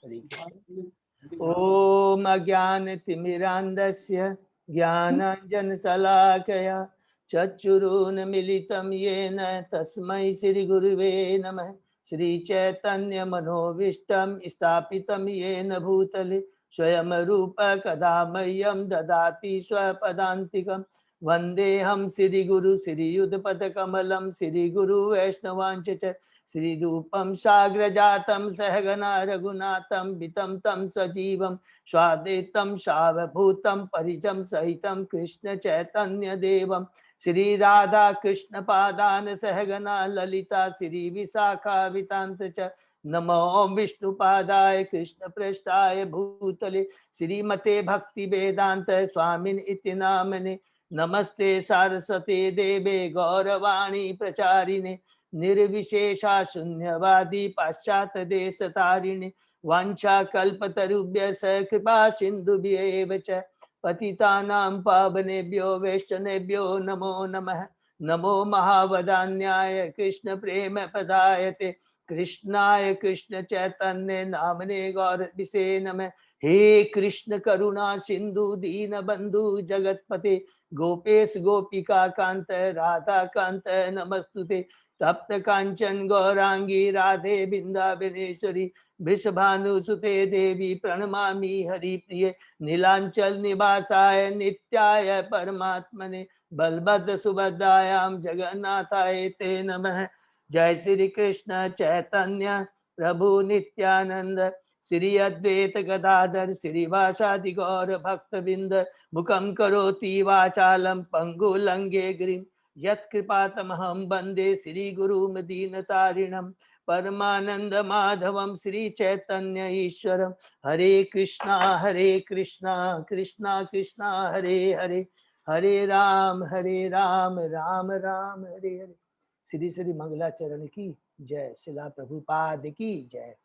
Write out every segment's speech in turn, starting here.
ओम अज्ञानतिमिरान्धस्य ज्ञानाञ्जनशलाकया चक्षुरुन्मीलितं येन तस्मै श्रीगुरुवे नमः। श्रीचैतन्यमनोभीष्टं स्थापितं येन भूतले स्वयं रूप कदा मह्यं ददाति स्वपदान्तिकं। वन्देऽहं श्रीगुरु श्रीयुतपदकमलं श्रीगुरु वैष्णवांच च श्रीरूपं साग्रजातं सहगना रघुनाथं वितं तं सजीवं स्वाद्वैतं सावभूतं परिजं सहितं कृष्ण चैतन्य देवं श्री राधा कृष्ण पादान सहगना ललिता श्री विशाखावितांत च नमो विष्णुपादाय कृष्ण पृष्ठाय भूतले श्रीमते भक्ति वेदांत स्वामिन इति नामने। नमस्ते सारस्वते देवे गौरवाणी प्रचारिणे निर्विशेषा शून्यवादी पाश्चात्य देश तारिणे वांछा कल्पतरुभ्यः कृपा सिन्धुभ्येव च पतितानां पावनेभ्यो वैष्णवेभ्यो नमो नमः। नमो महावदान्याय कृष्ण प्रेम पदायते कृष्णाय कृष्ण चैतन्य नामने गौरविषे नमः। हे कृष्ण करुणा सिंधु दीन बंधु जगतपते गोपेश गोपिका कांत राधा कांत नमस्तुते। तप्त कांचन गौरांगी राधे बिंदावनेश्वरी वृषभानुसुते देवी प्रणमामि हरिप्रिये नीलांचल निवासाय नित्याय परमात्मने बलभद्र सुभद्रायां जगन्नाथाय ते नमः। जय श्री कृष्ण चैतन्य प्रभु नित्यानंद श्री अद्वैत गदाधर श्रीवासादि गौर भक्तबिंद मुखम करोति वाचालम पंगुलंगे गिरिम यत्कृपातमहं वन्दे श्री गुरुं दीनतारिणं परमानंद माधवं श्री चैतन्य ईश्वरं। हरे कृष्णा कृष्णा कृष्णा हरे हरे हरे राम राम राम हरे हरे। श्री श्री मंगलाचरण की जय। शिला प्रभुपाद की जय।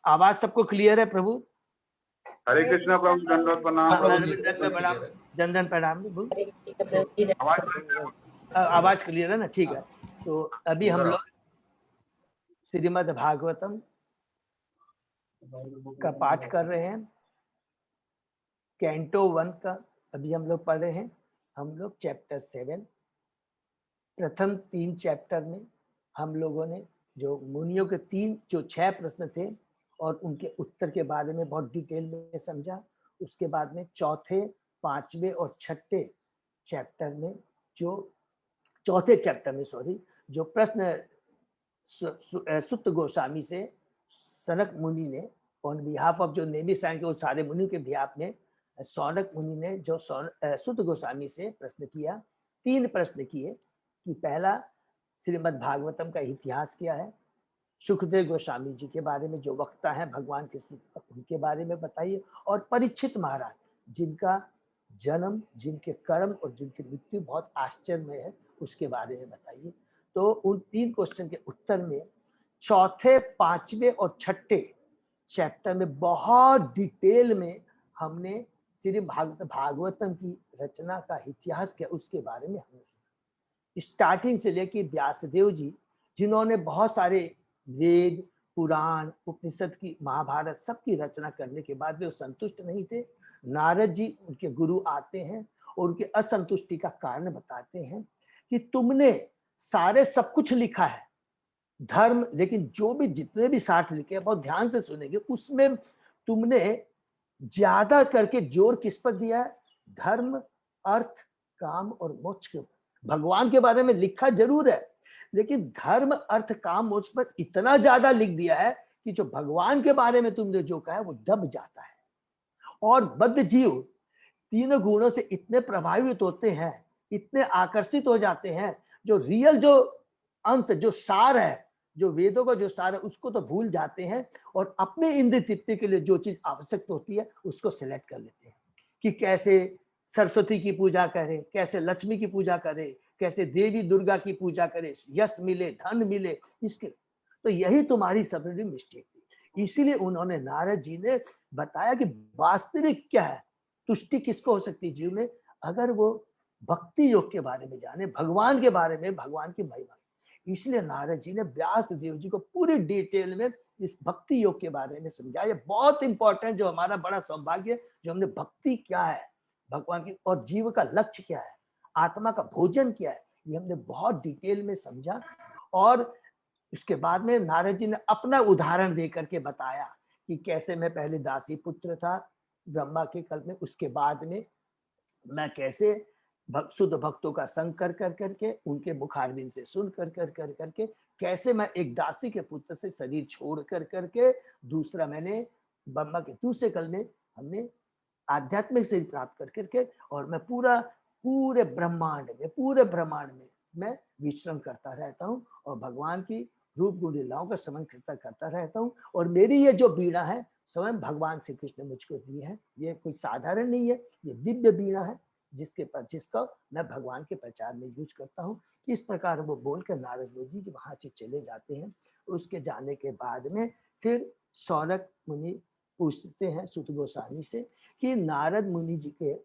आवाज सबको क्लियर है प्रभु? हरे कृष्णा प्रभु, दंडवत प्रणाम प्रभु। जन प्रणाम प्रभु। आवाज क्लियर है ना? ठीक है। तो अभी हम लोग श्रीमद् भागवतम का पाठ कर रहे हैं। कैंटो 1 का अभी हम लोग पढ़ रहे हैं। हम लोग चैप्टर 7 प्रथम 3 चैप्टर में हम लोगों ने जो मुनियों के 6 प्रश्न थे और उनके उत्तर के बारे में बहुत डिटेल में समझा। उसके बाद में चौथे, 5वें और 6ठे चैप्टर में चौथे चैप्टर में जो प्रश्न सुत गोस्वामी से सनक मुनि ने ऑन बिहाफ ऑफ जो नेमी सैन के सारे मुनि के बिहाफ में सौनक मुनि ने जो सुत गोस्वामी से प्रश्न किया। 3 प्रश्न किए कि पहला श्रीमद् भागवतम का इतिहास क्या है, सुखदेव गोस्वामी जी के बारे में जो वक्ता है भगवान के उनके बारे में बताइए, और परीक्षित महाराज जिनका जन्म, जिनके कर्म और जिनकी मृत्यु बहुत आश्चर्यमय है, उसके बारे में बताइए। तो उन 3 क्वेश्चन के उत्तर में चौथे, 5वें और 6ठे चैप्टर में बहुत डिटेल में हमने श्री भागवतम की रचना का इतिहास क्या उसके बारे में हमने स्टार्टिंग से लेकर व्यासदेव जी जिन्होंने बहुत सारे वेद, पुराण, उपनिषद की, महाभारत सबकी रचना करने के बाद वे संतुष्ट नहीं थे। नारद जी उनके गुरु आते हैं और उनके असंतुष्टि का कारण बताते हैं कि तुमने सारे सब कुछ लिखा है धर्म, लेकिन जो भी जितने भी 60 लिखे बहुत ध्यान से सुनेंगे, उसमें तुमने ज्यादा करके जोर किस पर दिया है? धर्म, अर्थ, काम और मोक्ष के ऊपर। भगवान के बारे में लिखा जरूर है, लेकिन धर्म, अर्थ, काम, मोक्ष पर इतना ज्यादा लिख दिया है कि जो भगवान के बारे में तुमने जो कहा है वो दब जाता है। और बद्ध जीव 3 गुणों से इतने प्रभावित होते हैं, इतने आकर्षित हो जाते हैं, जो रियल जो अंश, जो सार है, जो वेदों का जो सार है, उसको तो भूल जाते हैं और अपने इंद्रिय तृप्ति के लिए जो चीज आवश्यक होती है उसको सिलेक्ट कर लेते हैं कि कैसे सरस्वती की पूजा करें, कैसे लक्ष्मी की पूजा करें, कैसे देवी दुर्गा की पूजा करें, यश मिले, धन मिले, इसके। तो यही तुम्हारी सबसे मिस्टेक थी। इसीलिए उन्होंने, नारद जी ने बताया कि वास्तविक क्या है, तुष्टि किसको हो सकती है जीव में, अगर वो भक्ति योग के बारे में जाने, भगवान के बारे में, भगवान की महिमा। इसलिए नारद जी ने व्यास देव जी को पूरी डिटेल में इस भक्ति योग के बारे में समझाया। ये बहुत इंपॉर्टेंट, जो हमारा बड़ा सौभाग्य है, जो हमने भक्ति क्या है भगवान की, और जीव का लक्ष्य क्या है, आत्मा का भोजन क्या है, ये हमने बहुत डिटेल में समझा। और उसके बाद में नारद जी ने अपना उदाहरण दे करके बताया कि कैसे मैं पहले दासी पुत्र था ब्रह्मा के कल्प में, उसके बाद में मैं कैसे शुद्ध भक्तों का संग कर करके उनके मुखारबिंद से सुन कर करके कैसे मैं एक दासी के पुत्र से शरीर छोड़ कर करके दूसरा मैंने ब्रह्मा के दूसरे कल में हमने आध्यात्मिक शरीर प्राप्त कर करके, और मैं पूरे ब्रह्मांड में मैं विचरण करता रहता हूँ और भगवान की रूप गुण लीलाओं का समन करता रहता हूँ। और मेरी ये जो बीड़ा है स्वयं भगवान श्री कृष्ण ने मुझको दी है, ये कोई साधारण नहीं है, ये दिव्य बीड़ा है जिसका मैं भगवान के प्रचार में यूज करता हूँ। इस प्रकार वो बोलकर नारद जी वहां से चले जाते हैं। उसके जाने के बाद में फिर सौनक मुनि पूछते हैं सुत गोस्वामी से कि नारद मुनि जी के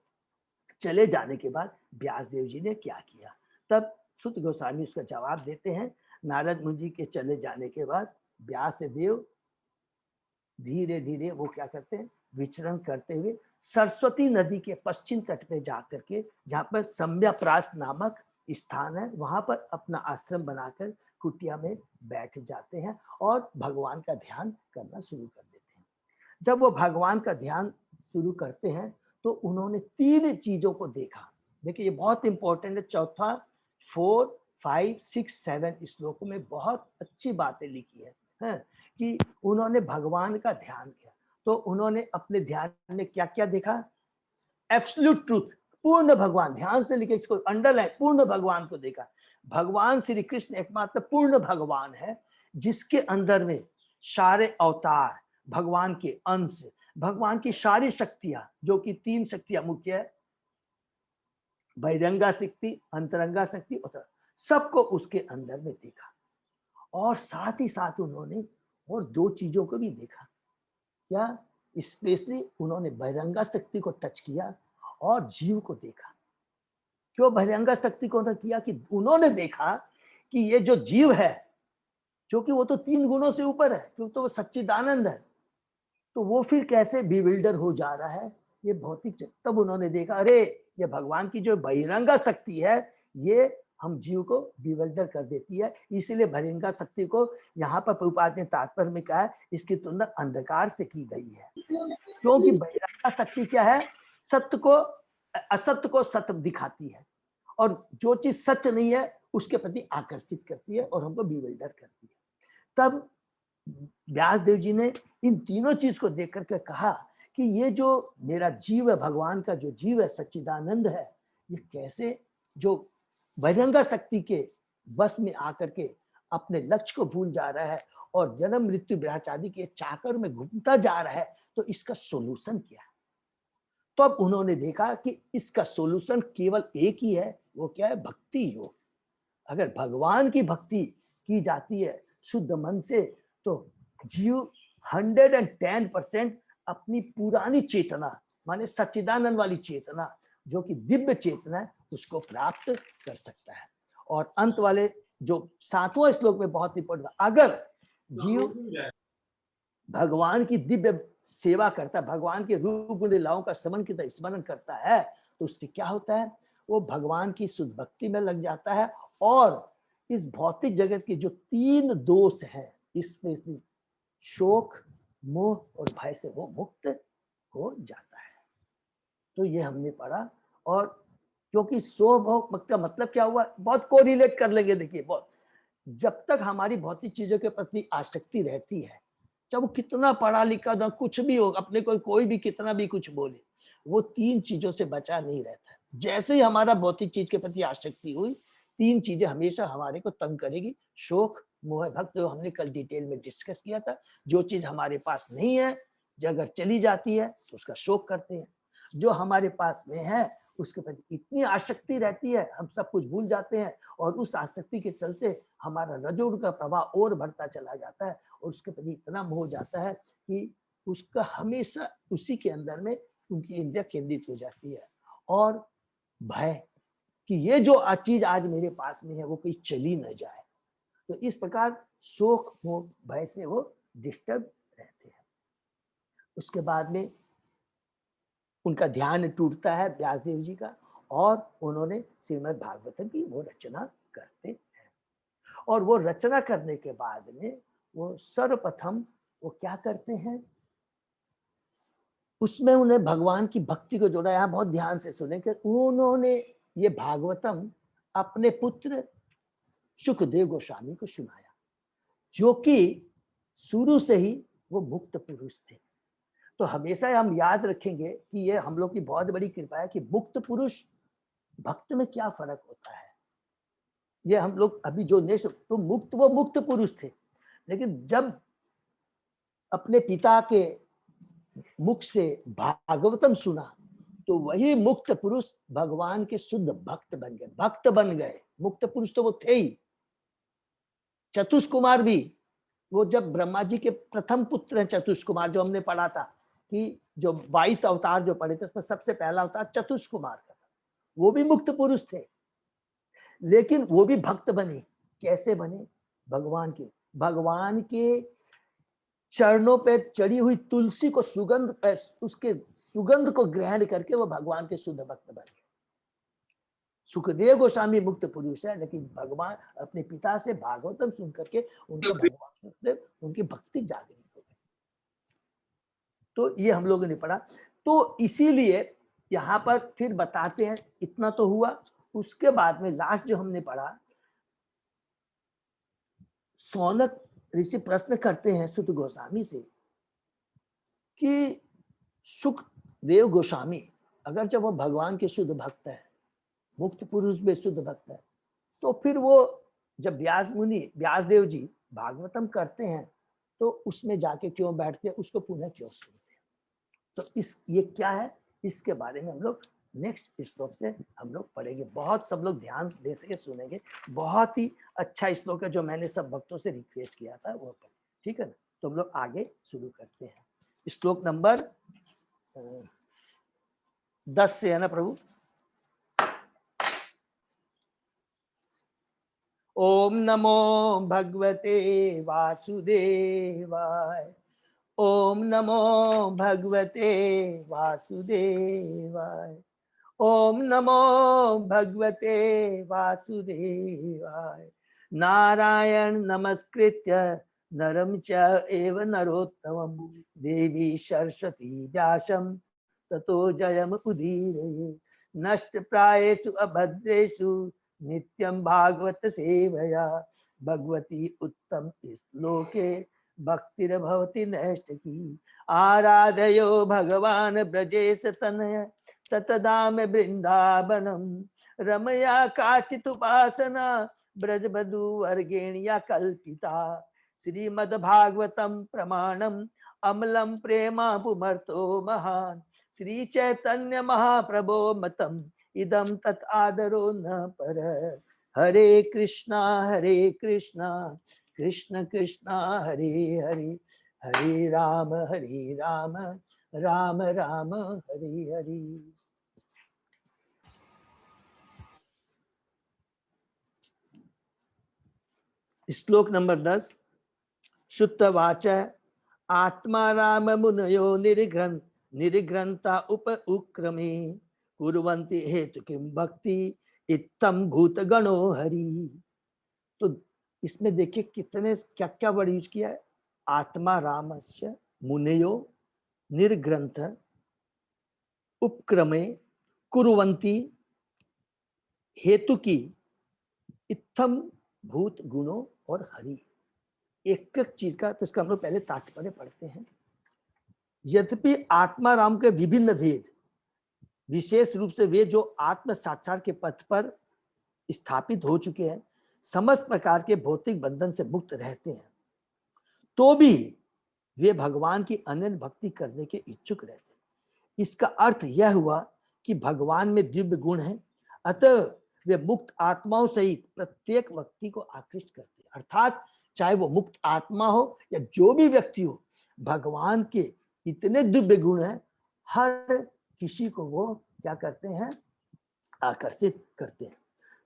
चले जाने के बाद व्यासदेव जी ने क्या किया। तब सुत गोस्वामी उसका जवाब देते हैं, नारद मुनि के चले जाने के बाद व्यासदेव धीरे धीरे वो क्या करते हैं, विचरण करते हुए सरस्वती नदी के पश्चिम तट पे जाकर के, जहाँ पर सम्यप्रास नामक स्थान है, वहां पर अपना आश्रम बनाकर कुटिया में बैठ जाते हैं और भगवान का ध्यान करना शुरू कर देते हैं। जब वो भगवान का ध्यान शुरू करते हैं तो उन्होंने 3 चीजों को देखा। देखिए ये बहुत इंपॉर्टेंट है, चौथा 4, 5, 6, 7 श्लोकों में बहुत अच्छी बातें लिखी है कि उन्होंने भगवान का ध्यान किया। तो उन्होंने अपने ध्यान में क्या क्या देखा, एब्सोल्यूट ट्रूथ, पूर्ण भगवान, ध्यान से लिखे, इसको अंडरलाइन, पूर्ण भगवान को देखा। भगवान श्री कृष्ण एकमात्र पूर्ण भगवान है जिसके अंदर में सारे अवतार, भगवान के अंश, भगवान की सारी शक्तियां, जो कि 3 शक्तियां मुख्य है, बहिरंगा शक्ति, अंतरंगा शक्ति और सबको उसके अंदर में देखा। और साथ ही साथ उन्होंने और 2 चीजों को भी देखा। क्या? स्पेशली उन्होंने बहिरंगा शक्ति को टच किया और जीव को देखा। क्यों बहिरंगा शक्ति को न किया? कि उन्होंने देखा कि ये जो जीव है, क्योंकि वो तो 3 गुणों से ऊपर है, क्योंकि तो वो सच्चिदानंद है, तो वो फिर कैसे बिविल्डर हो जा रहा है, ये भौतिक। तब उन्होंने देखा, अरे ये भगवान की जो बहिरंगा शक्ति है, ये हम जीव को बिविल्डर कर देती है। इसीलिए बहिरंगा शक्ति को यहाँ पर प्रभुपाद ने तात्पर्य में कहा है, इसकी तुलना अंधकार से की गई है। क्योंकि बहिरंगा शक्ति क्या है, सत्य को, असत्य को सत्य दिखाती है, और जो चीज सच नहीं है उसके प्रति आकर्षित करती है और हमको बिविल्डर करती है। तब व्यासदेव जी ने इन तीनों चीज को देख करके कहा कि ये जो मेरा जीव है, भगवान का जो जीव है, सच्चिदानंद है, ये कैसे जो बहिरंगा शक्ति के बस में आकर के अपने लक्ष्य को भूल जा रहा है और जन्म मृत्यु ब्रह्मचारी के चाकर में घूमता जा रहा है, तो इसका सोल्यूशन क्या है? तो अब उन्होंने देखा कि इसका सोल्यूशन केवल एक ही है, वो क्या है? भक्ति योग। अगर भगवान की भक्ति की जाती है शुद्ध मन से, तो जीव 110% अपनी पुरानी चेतना, माने सच्चिदानंद वाली चेतना, जो कि दिव्य चेतना है, उसको प्राप्त कर सकता है। और अंत वाले जो 7वां श्लोक में बहुत इंपॉर्टेंट, अगर जीव भगवान की दिव्य सेवा करता है, भगवान के रूप गुण लीलाओं का स्मरण करता है, तो उससे क्या होता है? वो भगवान की शुद्ध भक्ति में लग जाता है और इस भौतिक जगत के जो 3 दोष हैं, इसमें शोक, मोह और भय से वो मुक्त हो जाता है। तो ये हमने पढ़ा। और क्योंकि शोक मोह का मतलब क्या हुआ, बहुत कोरिलेट कर लेंगे। देखिए, बहुत, जब तक हमारी भौतिक चीजों के प्रति आसक्ति रहती है, चाहे वो कितना पढ़ा लिखा ना कुछ भी हो, अपने कोई भी कितना भी कुछ बोले, वो 3 चीजों से बचा नहीं रहता। जैसे ही हमारा भौतिक चीज के प्रति आसक्ति हुई, 3 चीजें हमेशा हमारे को तंग करेगी, शोक, मोह, भक्त, जो हमने कल डिटेल में डिस्कस किया था। जो चीज हमारे पास नहीं है, जो अगर चली जाती है तो उसका शोक करते हैं। जो हमारे पास में है उसके प्रति इतनी आसक्ति रहती है, हम सब कुछ भूल जाते हैं, और उस आसक्ति के चलते हमारा रजोगुण का प्रभाव और बढ़ता चला जाता है, और उसके प्रति इतना मोह जाता है कि उसका हमेशा उसी के अंदर में उनकी इंद्रिया केंद्रित हो जाती है। और भय कि ये जो चीज आज मेरे पास में है वो कहीं चली न जाए। तो इस प्रकार शोक मोह भय से वो डिस्टर्ब रहते हैं। उसके बाद में उनका ध्यान टूटता है व्यासदेव जी का, और उन्होंने श्रीमद् भागवतम की वो रचना करते हैं। और वो रचना करने के बाद में वो सर्वप्रथम वो क्या करते हैं, उसमें उन्हें भगवान की भक्ति को जोड़ा। यहाँ बहुत ध्यान से सुने कि उन्होंने ये भागवतम अपने पुत्र सुखदेव गोस्वामी को सुनाया, जो कि शुरू से ही वो मुक्त पुरुष थे। तो हमेशा हम याद रखेंगे कि ये हम लोग की बहुत बड़ी कृपा है कि मुक्त पुरुष भक्त में क्या फर्क होता है। ये हम लोग अभी जो नेक्स्ट तो वो मुक्त पुरुष थे, लेकिन जब अपने पिता के मुख से भागवतम सुना तो वही मुक्त पुरुष भगवान के शुद्ध भक्त बन गए। मुक्त पुरुष तो वो थे ही। चतुष कुमार भी, वो जब ब्रह्मा जी के प्रथम पुत्र हैं चतुष कुमार, जो हमने पढ़ा था कि जो 22 अवतार जो पढ़े थे उसमें सबसे पहला अवतार चतुष कुमार का था, वो भी मुक्त पुरुष थे, लेकिन वो भी भक्त बने। कैसे बने? भगवान के चरणों पे चढ़ी हुई तुलसी को उसके सुगंध को ग्रहण करके वो भगवान के शुद्ध भक्त बन गए। सुखदेव गोस्वामी मुक्त पुरुष है, लेकिन भगवान अपने पिता से भागवतम सुन करके उनका भगवान से उनकी भक्ति जागृत हो गई। तो ये हम लोगों ने पढ़ा। तो इसीलिए यहाँ पर फिर बताते हैं, इतना तो हुआ। उसके बाद में लास्ट जो हमने पढ़ा, सौनक ऋषि प्रश्न करते हैं सुत गोस्वामी से कि सुखदेव गोस्वामी अगर जब वो भगवान के शुद्ध भक्त है, मुक्त पुरुष में शुद्ध भक्त है, तो फिर वो जब व्यासदेव जी भागवतम करते हैं तो उसमें जाके क्यों बैठते हैं, उसको पुनः क्यों सुनते हैं। तो ये क्या है, इसके बारे में हम लोग नेक्स्ट श्लोक से हम लोग पढ़ेंगे। बहुत सब लोग ध्यान दे सके सुनेंगे। बहुत ही अच्छा श्लोक है जो मैंने सब भक्तों से रिक्वेस्ट किया था वो पढ़े, ठीक है ना। तो हम लोग आगे शुरू करते हैं। श्लोक नंबर 10 से है ना प्रभु। ओम नमो भगवते वासुदेवाय। ओम नमो भगवते वासुदेवाय। ओम नमो भगवते वासुदेवाय। नारायण नमस्कृत्य नरं च एव नरोत्तमं देवी सरस्वती व्यासं ततो जयम उदीरये। नष्ट प्रायेषु अभद्रेषु नित्यं भागवत सेवया भगवती उत्तम श्लोके भक्तिर्भवति नैष्ठिकी। आराधयो भगवान ब्रजेश तनय ततदाम वृंदावनम रमया काचित उपासना ब्रजबधु वर्गेणिया कल्पिता। श्रीमद्भागवतम प्रमाणम अमलम प्रेमा पुमर्तो महान। श्री चैतन्य महाप्रभो मतम इदम तत् आदरो न पर। हरे कृष्णा कृष्ण कृष्णा हरे हरे, हरे राम राम राम हरे हरे। श्लोक नंबर 10। शुद्ध वाच आत्मा राम मुनयो निर्घ्रंता उक्रमे कुर्वन्ति हेतु किम भक्ति इत्थम भूत गणो हरि। तो इसमें देखिए कितने क्या क्या वर्ड यूज किया है। आत्मा रामस्य मुनयो निर्ग्रंथ उपक्रमे कुर्वन्ति हेतु की इत्थम भूत गुणों और हरि। एक एक चीज का तो इसका हम लोग पहले तात्पर्य पढ़ते हैं। यद्यपि आत्मा राम के विभिन्न भेद, विशेष रूप से वे जो आत्म साक्षात के पथ पर स्थापित हो चुके हैं, समस्त प्रकार के भौतिक बंधन से मुक्त रहते हैं, तो भी वे भगवान की अनन्य भक्ति करने के इच्छुक रहते हैं। इसका अर्थ यह हुआ कि भगवान में दिव्य गुण है, अतः वे मुक्त आत्माओं सहित प्रत्येक व्यक्ति को आकृष्ट करते हैं। अर्थात चाहे वो मुक्त आत्मा हो या जो भी व्यक्ति हो, भगवान के इतने दिव्य गुण हैं, हर किसी को वो क्या करते हैं, आकर्षित करते हैं।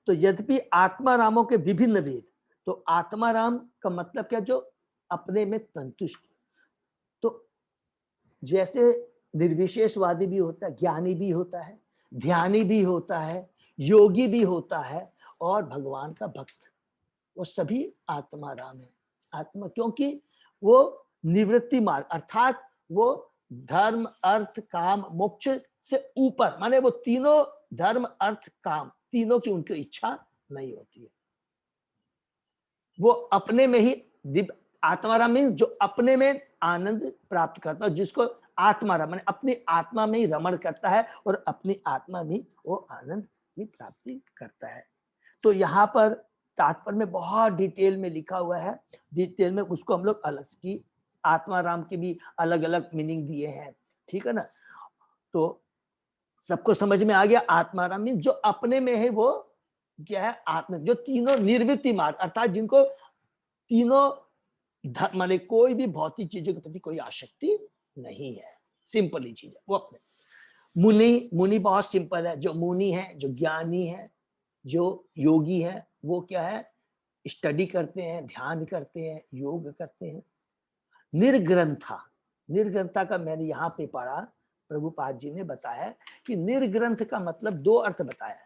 तो यद्यपि आत्मा रामों के विभिन्न भेद, तो आत्मा राम का मतलब क्या, जो अपने में संतुष्ट। तो जैसे निर्विशेषवादी भी होता है, ज्ञानी भी होता है, ध्यानी भी होता है, योगी भी होता है, और भगवान का भक्त, वो सभी आत्माराम है। आत्मा, क्योंकि वो निवृत्ति मार्ग अर्थात वो धर्म अर्थ काम मोक्ष से ऊपर, माने वो तीनों धर्म अर्थ काम तीनों की उनकी इच्छा नहीं होती है। वो अपने में ही दिव्य आत्माराम मीन्स जो अपने में आनंद प्राप्त करता है, जिसको आत्माराम माने अपनी आत्मा में ही रमण करता है और अपनी आत्मा में वो आनंद की प्राप्ति करता है। तो यहाँ पर तात्पर्य में बहुत डिटेल में लिखा हुआ है, डिटेल में उसको हम लोग अलग की आत्माराम के भी अलग अलग मीनिंग दिए हैं, ठीक है ना। तो सबको समझ में आ गया, आत्माराम मीन्स जो अपने में है वो क्या है, आत्मा, जो तीनों निर्वृत्ति मार्ग अर्थात जिनको तीनों माने कोई भी भौतिक चीजों के प्रति कोई आसक्ति नहीं है, सिंपल ही चीज है वो अपने। मुनि बहुत सिंपल है, जो मुनि है, जो ज्ञानी है, जो योगी है, वो क्या है, स्टडी करते हैं, ध्यान करते हैं, योग करते हैं। निर्ग्रंथा का मैंने यहाँ पे पढ़ा, प्रभुपाद जी ने बताया कि निर्ग्रंथ का मतलब दो अर्थ बताया।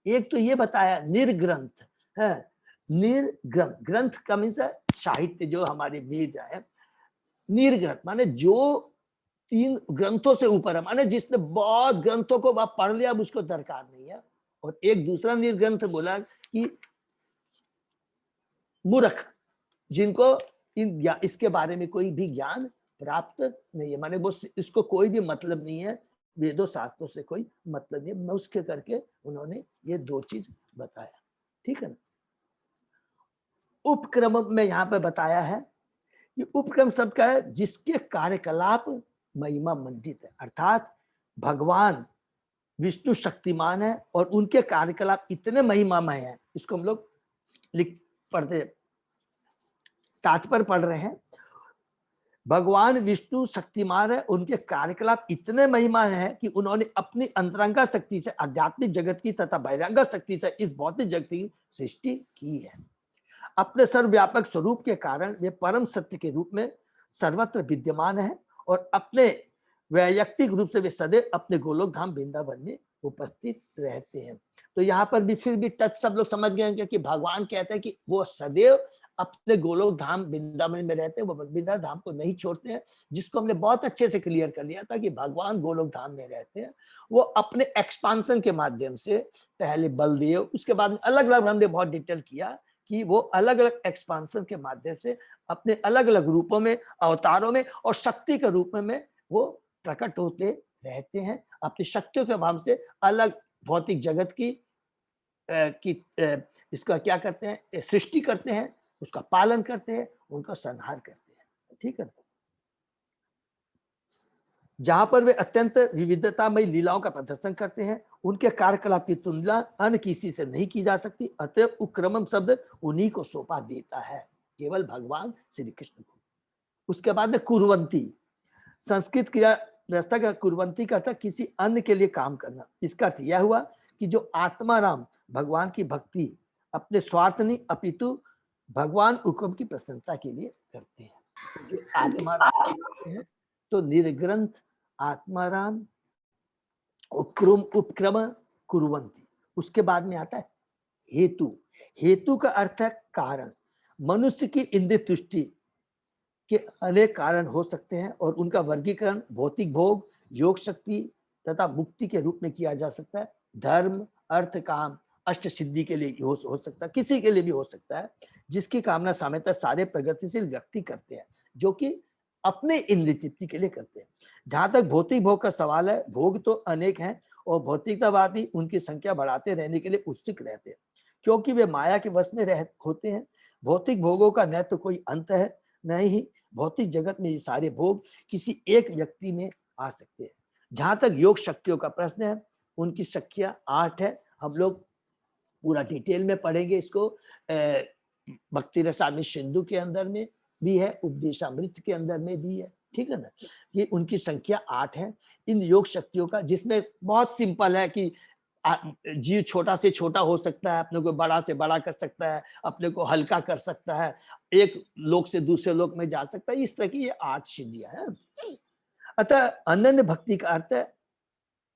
एक तो ये बताया निर्ग्रंथ है, निर्ग्रंथ, ग्रंथ का मीन्स साहित्य जो हमारे वेद है। निर्ग्रंथ माने जो तीन ग्रंथों से ऊपर है, माने जिसने बहुत ग्रंथों को आप पढ़ लिया अब उसको दरकार नहीं है। और एक दूसरा निर्ग्रंथ बोला कि मूर्ख, जिनको इसके बारे में कोई भी ज्ञान प्राप्त नहीं है, माने वो इसको कोई भी मतलब नहीं है, वेदों शास्त्रों से कोई मतलब नहीं है, उसके करके उन्होंने ये दो चीज बताया, ठीक है ना। उपक्रम में यहाँ पे बताया है कि उपक्रम शब्द का है जिसके कार्यकलाप महिमा मंडित है, अर्थात भगवान विष्णु शक्तिमान है और उनके कार्यकलाप इतने महिमामय हैं। इसको हम लोग पढ़ते तात्पर्य पढ़ रहे हैं। भगवान विष्णु शक्तिमान है, उनके कार्यकलाप इतने महिमा है कि उन्होंने अपनी अंतरंगा शक्ति से आध्यात्मिक जगत की तथा बहिरंगा शक्ति से इस भौतिक जगत की सृष्टि की है। अपने सर्वव्यापक स्वरूप के कारण वे परम सत्य के रूप में सर्वत्र विद्यमान है और अपने वैयक्तिक रूप से वे सदैव अपने गोलोक धाम वृंदावन में उपस्थित रहते हैं। तो यहाँ पर भी फिर भी टच सब लोग समझ गए हैं कि भगवान कहते हैं कि वो सदैव अपने गोलोक धाम वृंदावन में रहते हैं, वो वृंदावन धाम को नहीं छोड़ते हैं, जिसको हमने बहुत अच्छे से क्लियर कर लिया था कि भगवान गोलोक धाम में रहते हैं। वो अपने एक्सपांशन के माध्यम से पहले बलदेव, उसके बाद अलग अलग हमने बहुत डिटेल किया कि वो अलग अलग एक्सपांशन के माध्यम से अपने अलग अलग रूपों में, अवतारों में और शक्ति के रूप में वो प्रकट होते रहते हैं। अपनी शक्तियों के भाव से अलग भौतिक जगत की इसका क्या करते हैं, सृष्टि करते हैं, उसका पालन करते हैं, उनका संहार करते हैं, ठीक है। जहां पर वे अत्यंत विविधतामय लीलाओं का प्रदर्शन करते हैं, उनके कार्यकलाप की तुलना अन्य किसी से नहीं की जा सकती। अतः उपक्रमम शब्द उन्हीं को सौंपा देता है, केवल भगवान श्री कृष्ण को। उसके बाद में कुर्वंती, संस्कृत क्रिया व्यवस्था का कुर्वंती का था किसी अन्य के लिए काम करना। इसका अर्थ यह हुआ कि जो आत्माराम भगवान की भक्ति अपने स्वार्थ नहीं अपितु भगवान हुक्म की प्रसन्नता के लिए करते हैं। जो आत्माराम करते हैं तो निर्ग्रंथ, आत्माराम, उपक्रम, कुर्वंती। उसके बाद में आता है हेतु। हेतु का अर्थ है कारण। मनुष्य की इंद्रिय तुष्टि के अनेक कारण हो सकते हैं और उनका वर्गीकरण भौतिक भोग, योग शक्ति तथा मुक्ति के रूप में किया जा सकता है। धर्म, अर्थ, काम, अष्ट सिद्धि के लिए हो सकता है, किसी के लिए भी हो सकता है, जिसकी कामना सामान्यतः सारे प्रगतिशील व्यक्ति करते हैं, जो कि अपने इंद्रिय तृप्ति के लिए करते हैं। जहां तक भौतिक भोग का सवाल है, भोग तो अनेक हैं और भौतिकतावादी उनकी संख्या बढ़ाते रहने के लिए उत्सुक रहते हैं, क्योंकि वे माया के वश में होते हैं। भौतिक भोगों का न तो कोई अंत है, न ही भौतिक जगत में ये सारे भोग किसी एक व्यक्ति में आ सकते हैं। जहां तक योग शक्तियों का प्रश्न है, उनकी संख्या 8 है। हम लोग पूरा डिटेल में पढ़ेंगे इसको। भक्ति रसामृत सिंधु के अंदर में भी है, उपदेशामृत के अंदर में भी है, ठीक है ना। ये उनकी संख्या 8 है इन योग शक्तियों का, जिसमें बहुत सिंपल है कि जीव छोटा से छोटा हो सकता है, अपने को बड़ा से बड़ा कर सकता है, अपने को हल्का कर सकता है, एक लोक से दूसरे लोक में जा सकता है। इस तरह की ये 8 सिद्धियां हैं। अतः अनन्य भक्ति का अर्थ है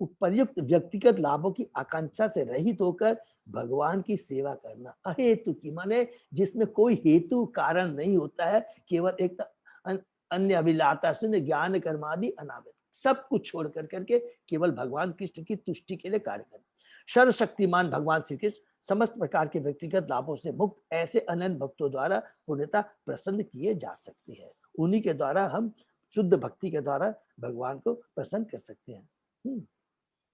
उपर्युक्त व्यक्तिगत लाभों की आकांक्षा से रहित होकर भगवान की सेवा करना। अहेतु की माने जिसमें कोई हेतु कारण नहीं होता है, केवल एक अन्य अभिलाषा शून्य ज्ञान कर्मादि अनावृत, सब कुछ छोड़ कर करके केवल भगवान कृष्ण की तुष्टि के लिए कार्य करना। सर्वशक्तिमान भगवान श्री कृष्ण समस्त प्रकार के व्यक्तिगत लाभों से मुक्त ऐसे अनंत भक्तों द्वारा पूर्णतः प्रसन्न किए जा सकते हैं। उन्हीं के द्वारा हम शुद्ध भक्ति के द्वारा भगवान को प्रसन्न कर सकते हैं।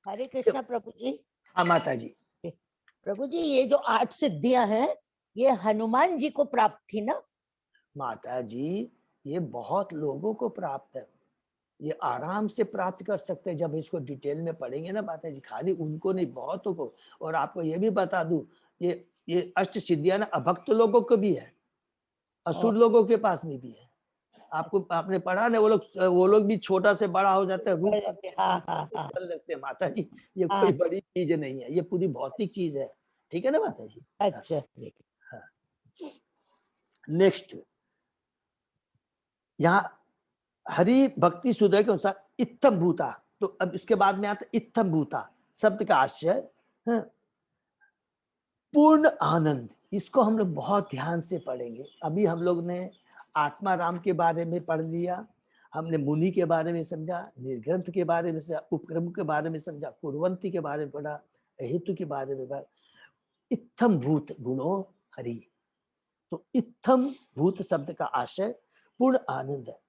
हरे कृष्णा प्रभु जी। हाँ माता जी। प्रभु जी, ये जो 8 सिद्धियां हैं ये हनुमान जी को प्राप्त थी ना? माता जी, ये बहुत लोगों को प्राप्त है, ये आराम से प्राप्त कर सकते हैं जब इसको डिटेल में पढ़ेंगे ना माता जी, खाली उनको नहीं बहुतों को। और आपको ये भी बता दूं, ये अष्ट सिद्धियां ना अभक्त लोगों को भी है, असुर लोगों के पास में भी है। आपने पढ़ा ना, वो लोग भी छोटा से बड़ा हो जाते हैं, रूप चल लगते हैं माता जी। ये कोई बड़ी चीज नहीं है, ये पूरी भौतिक चीज है। ठीक है ना माता जी? अच्छा। हाँ। नेक्स्ट, यहाँ हरि भक्ति सुदय के अनुसार इत्थम भूता, तो अब इसके बाद में आता इत्थम भूता शब्द का आशय पूर्ण आनंद। इसको हम लोग बहुत ध्यान से पढ़ेंगे। अभी हम लोग ने आत्मा राम के बारे में पढ़ लिया, हमने मुनि के बारे में समझा, निर्ग्रंथ के बारे में समझा, उपक्रम के बारे में समझा, कुर्वंती के बारे में पढ़ा, हेतु के बारे में पढ़ा। इत्थम भूत गुणो हरि, तो इत्थम भूत शब्द का आशय पूर्ण आनंद है।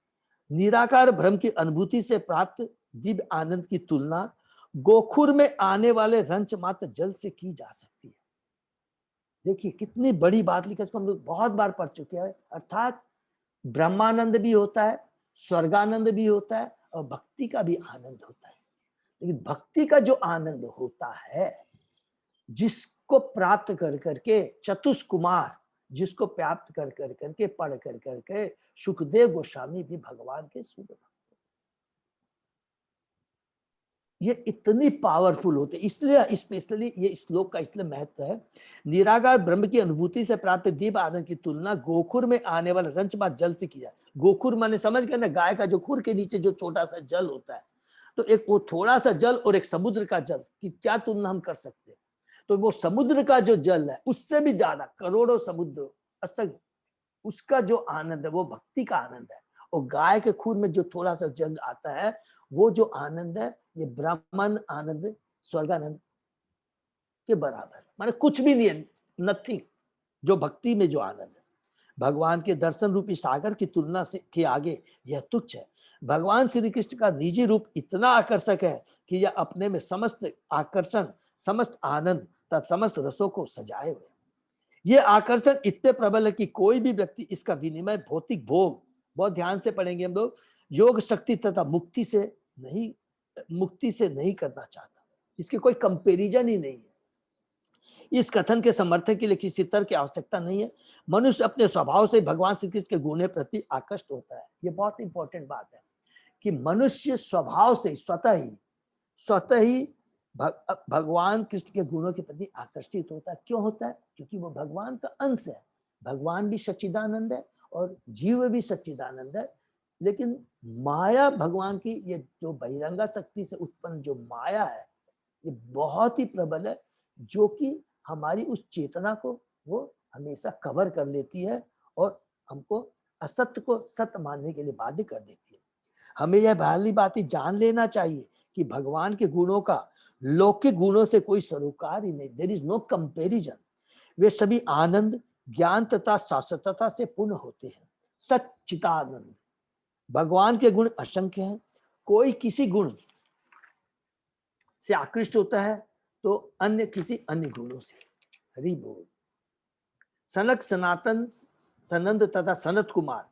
निराकार ब्रह्म की अनुभूति से प्राप्त दिव्य आनंद की तुलना गोखुर में आने वाले रंच मात्र जल से की जा सकती है। देखिए कितनी बड़ी बात लिखी, इसको हम लोग बहुत बार पढ़ चुके हैं। अर्थात ब्रह्मानंद भी होता है, स्वर्गानंद भी होता है, और भक्ति का भी आनंद होता है। लेकिन भक्ति का जो आनंद होता है, जिसको प्राप्त कर करके चतुष्कुमार, जिसको प्राप्त कर करके पढ़ कर करके सुखदेव गोस्वामी भी भगवान के शुद्ध भक्त, ये इतनी पावरफुल होते, इसलिए स्पेशली ये श्लोक का इसलिए महत्व है। निराकार ब्रह्म की अनुभूति से प्राप्त दिव्य आनंद की तुलना गोखुर में आने वाले रंचमात जल से किया। गोखुर माने समझ गए ना, गाय का जो खुर के नीचे जो छोटा सा जल होता है, तो एक वो थोड़ा सा जल और एक समुद्र का जल की क्या तुलना हम कर सकते हैं? तो वो समुद्र का जो जल है उससे भी ज्यादा करोड़ों समुद्र असंख्य, उसका जो आनंद है वो भक्ति का आनंद है। और गाय के खूर में जो थोड़ा सा जल आता है, वो जो आनंद है ये ब्राह्मण आनंद, स्वर्गानंद के बराबर, माने कुछ भी नहीं है, नथिंग। जो भक्ति में जो आनंद है, भगवान के दर्शन रूपी सागर की तुलना से के आगे यह तुच्छ है। भगवान श्री कृष्ण का निजी रूप इतना आकर्षक है कि यह अपने में समस्त आकर्षण, समस्त आनंद तथा समस्त रसों को सजाए हुए। ये आकर्षण इतने प्रबल है कि कोई भी व्यक्ति इसका विनिमय भौतिक भोग, बहुत ध्यान से पढ़ेंगे हम लोग, योग शक्ति तथा मुक्ति से नहीं करना चाहता। इसकी कोई कंपैरिजन ही नहीं है। इस कथन के समर्थन के लिए किसी तर्क की आवश्यकता नहीं है। मनुष्य अपने स्वभाव से भगवान श्री कृष्ण के गुण प्रति आकर्षित होता है। ये बहुत इंपॉर्टेंट बात है कि मनुष्य स्वभाव से स्वतः ही भगवान कृष्ण के गुणों के प्रति आकर्षित होता है। क्यों होता है? क्योंकि वो भगवान का अंश है। भगवान भी सच्चिदानंद है और जीव भी सच्चिदानंद है। लेकिन माया, भगवान की ये जो बहिरंगा शक्ति से उत्पन्न जो माया है, ये बहुत ही प्रबल है, जो कि हमारी उस चेतना को वो हमेशा कवर कर लेती है और हमको असत्य को सत्य मानने के लिए बाध्य कर देती है। हमें यह पहली बात ही जान लेना चाहिए कि भगवान के गुणों का लौकिक गुणों से कोई सरोकार ही नहीं। There is no comparison. वे सभी आनंद, ज्ञान तथा शाश्वतता से पूर्ण होते हैं। सच्चिदानंद। भगवान के गुण असंख्य हैं। कोई किसी गुण से आकृष्ट होता है तो अन्य किसी अन्य गुणों से। हरि बोल। सनक, सनातन, सनंद तथा सनत कुमार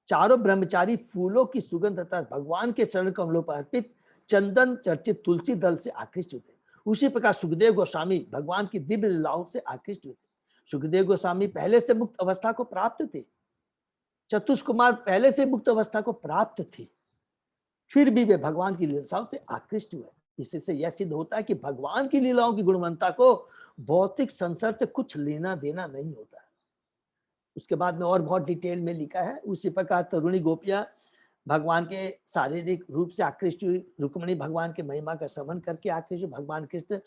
चारों ब्रह्मचारी फूलों की सुगंध तथा भगवान के चरण कमलों पर अर्पित चंदन चर्चित तुलसी दल से आकृष्ट हुए। उसी प्रकार सुखदेव गोस्वामी भगवान की दिव्य लीलाओं से आकृष्ट हुए। सुखदेव गोस्वामी पहले से मुक्त अवस्था को प्राप्त थे। चतुष कुमार पहले से मुक्त अवस्था को प्राप्त थे, फिर भी वे भगवान की लीलाओं से आकृष्ट हुए। इससे यह सिद्ध होता है कि भगवान की लीलाओं की गुणवत्ता को भौतिक संसार से कुछ लेना देना नहीं होता। उसके बाद में और बहुत डिटेल में लिखा है, उसी प्रकार तरुणी गोपियां भगवान के शारीरिक रूप से आकृष्ट हुई, रुक्मिणी भगवान के महिमा का श्रवण करके आकृष्ट हुई, भगवान कृष्ण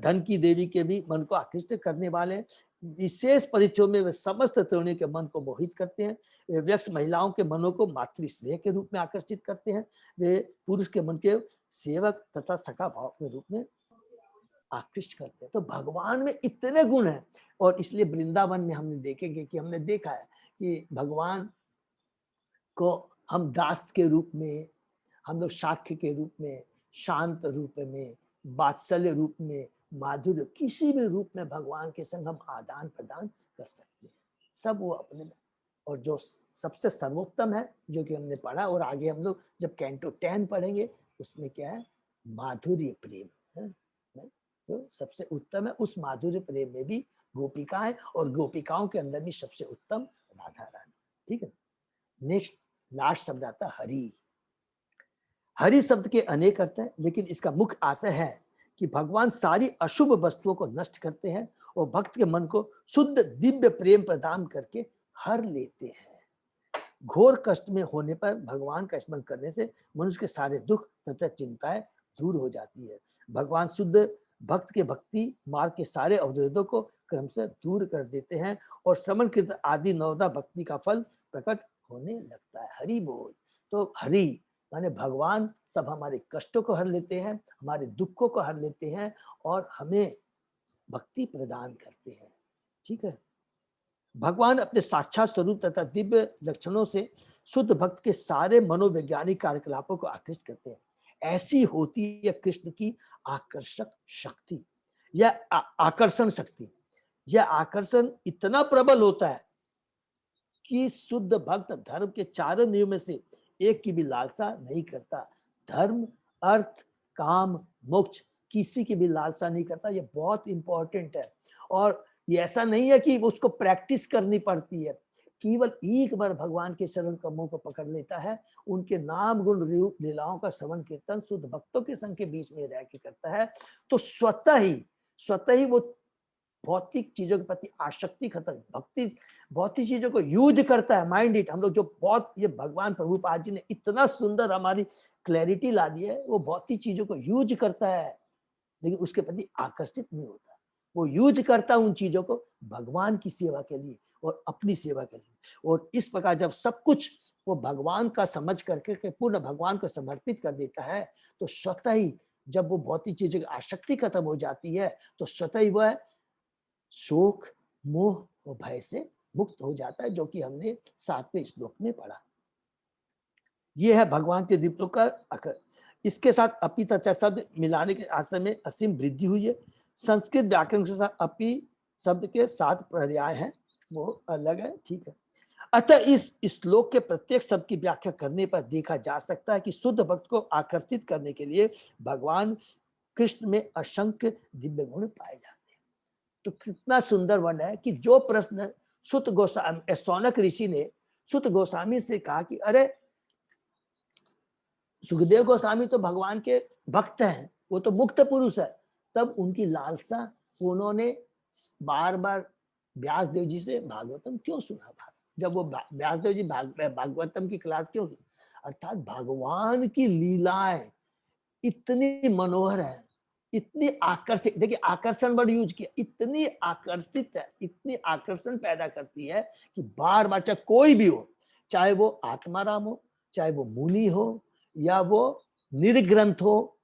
धन की देवी के भी मन को आकृष्ट करने वाले विशेष परिचयों में वे समस्त तरुणी के मन को मोहित करते हैं। वे व्यक्ष महिलाओं के मनों को मातृ स्नेह के रूप में आकर्षित करते हैं। वे पुरुष के मन के सेवक तथा सखा भाव के रूप में आकृष्ट करते हैं। तो भगवान में इतने गुण हैं, और इसलिए वृंदावन में हमने देखेंगे कि हमने देखा है कि भगवान को हम दास के रूप में, हम लोग साख्य के रूप में, शांत रूप में, वात्सल्य रूप में, माधुर्य, किसी भी रूप में भगवान के संग हम आदान प्रदान कर सकते हैं। सब वो अपने, और जो सबसे सर्वोत्तम है जो कि हमने पढ़ा, और आगे हम लोग जब कैंटो 10 पढ़ेंगे उसमें क्या है, माधुर्य प्रेम है, तो सबसे उत्तम है। उस माधुर्य प्रेम में भी गोपिकाएं, और गोपिकाओं के अंदर भी सबसे उत्तम राधा रानी। ठीक है, नेक्स्ट लास्ट शब्द आता है हरि। हरि शब्द के अनेक अर्थ हैं, लेकिन इसका मुख्य आशय है कि भगवान सारी अशुभ वस्तुओं को नष्ट करते हैं और भक्त के मन को शुद्ध दिव्य प्रेम प्रदान करके हर लेते हैं। घोर कष्ट में होने पर भगवान का स्मरण करने से मनुष्य के सारे दुख तथा चिंताएं दूर हो जाती है। भगवान शुद्ध भक्त के भक्ति मार्ग के सारे अवरोधों को क्रमशः दूर कर देते हैं और श्रवण कीर्तन आदि नवदा भक्ति का फल प्रकट होने लगता है। हरि बोल। तो हरि माने भगवान सब हमारे कष्टों को हर लेते हैं, हमारे दुखों को हर लेते हैं और हमें भक्ति प्रदान करते हैं। ठीक है, भगवान अपने साक्षात स्वरूप तथा दिव्य लक्षणों से शुद्ध भक्त के सारे मनोवैज्ञानिक कार्यकलापों को आकृष्ट करते हैं। ऐसी होती है कृष्ण की आकर्षक शक्ति या आकर्षण शक्ति। यह आकर्षण इतना प्रबल होता है कि शुद्ध भक्त धर्म के चारों नियम में से एक की भी लालसा नहीं करता। धर्म, अर्थ, काम, मोक्ष किसी की भी लालसा नहीं करता। ये बहुत इंपॉर्टेंट है, और ये ऐसा नहीं है कि उसको प्रैक्टिस करनी पड़ती है। केवल एक बार भगवान के शरण कमलों को पकड़ लेता है, उनके नाम गुण लीलाओं का श्रवण कीर्तन शुद्ध भक्तों के संग के बीच में रह के करता है, तो स्वतः ही वो भौतिक चीजों के प्रति आसक्ति खत्म, भक्ति भौतिक चीजों को यूज करता है। माइंड इट, हम लोग जो बहुत, ये भगवान प्रभुपाद जी ने इतना सुंदर हमारी क्लैरिटी ला दी है, वो भौतिक चीजों को यूज करता है लेकिन उसके प्रति आकर्षित नहीं होता। वो यूज करता उन चीजों को भगवान की सेवा के लिए और अपनी सेवा के लिए। और इस प्रकार जब सब कुछ वो भगवान का समझ करके पूर्ण भगवान को समर्पित कर देता है, तो स्वतः ही जब वो भौतिक चीजों की आसक्ति खत्म हो जाती है, तो स्वतः ही वह शोक, मोह और भय से मुक्त हो जाता है, जो कि हमने 7वें श्लोक में पढ़ा। यह है भगवान के दिव्यों का आकर। इसके साथ अपि तथा शब्द मिलाने के आशय में असीम वृद्धि हुई है। संस्कृत व्याकरण के साथ अपि शब्द के 7 पर्याय हैं, वो अलग है। ठीक है, अतः इस श्लोक के प्रत्येक शब्द की व्याख्या करने पर देखा जा सकता है कि शुद्ध भक्त को आकर्षित करने के लिए भगवान कृष्ण में असंख्य दिव्य गुण पाए जाते हैं। तो कितना सुंदर वर्ण है कि जो प्रश्न सुत गोस्वामी, सौनक ऋषि ने सुत गोस्वामी से कहा कि अरे सुखदेव गोस्वामी तो भगवान के भक्त हैं, वो तो मुक्त पुरुष है, तब उनकी लालसा, उन्होंने बार बार व्यासदेव जी से भागवतम क्यों सुना था? जब वो व्यासदेव जी भागवतम की क्लास क्यों सुनी? अर्थात भगवान की लीलाएं इतनी मनोहर है, इतनी आकर्षित, देखिए आकर्षण वर्ड यूज किया, इतनी आकर्षित है, इतनी आकर्षण पैदा करती है कि बार बार, चाहे कोई भी हो, चाहे वो आत्माराम हो, चाहे वो मुनि हो, या वो निर्ग्रंथ हो,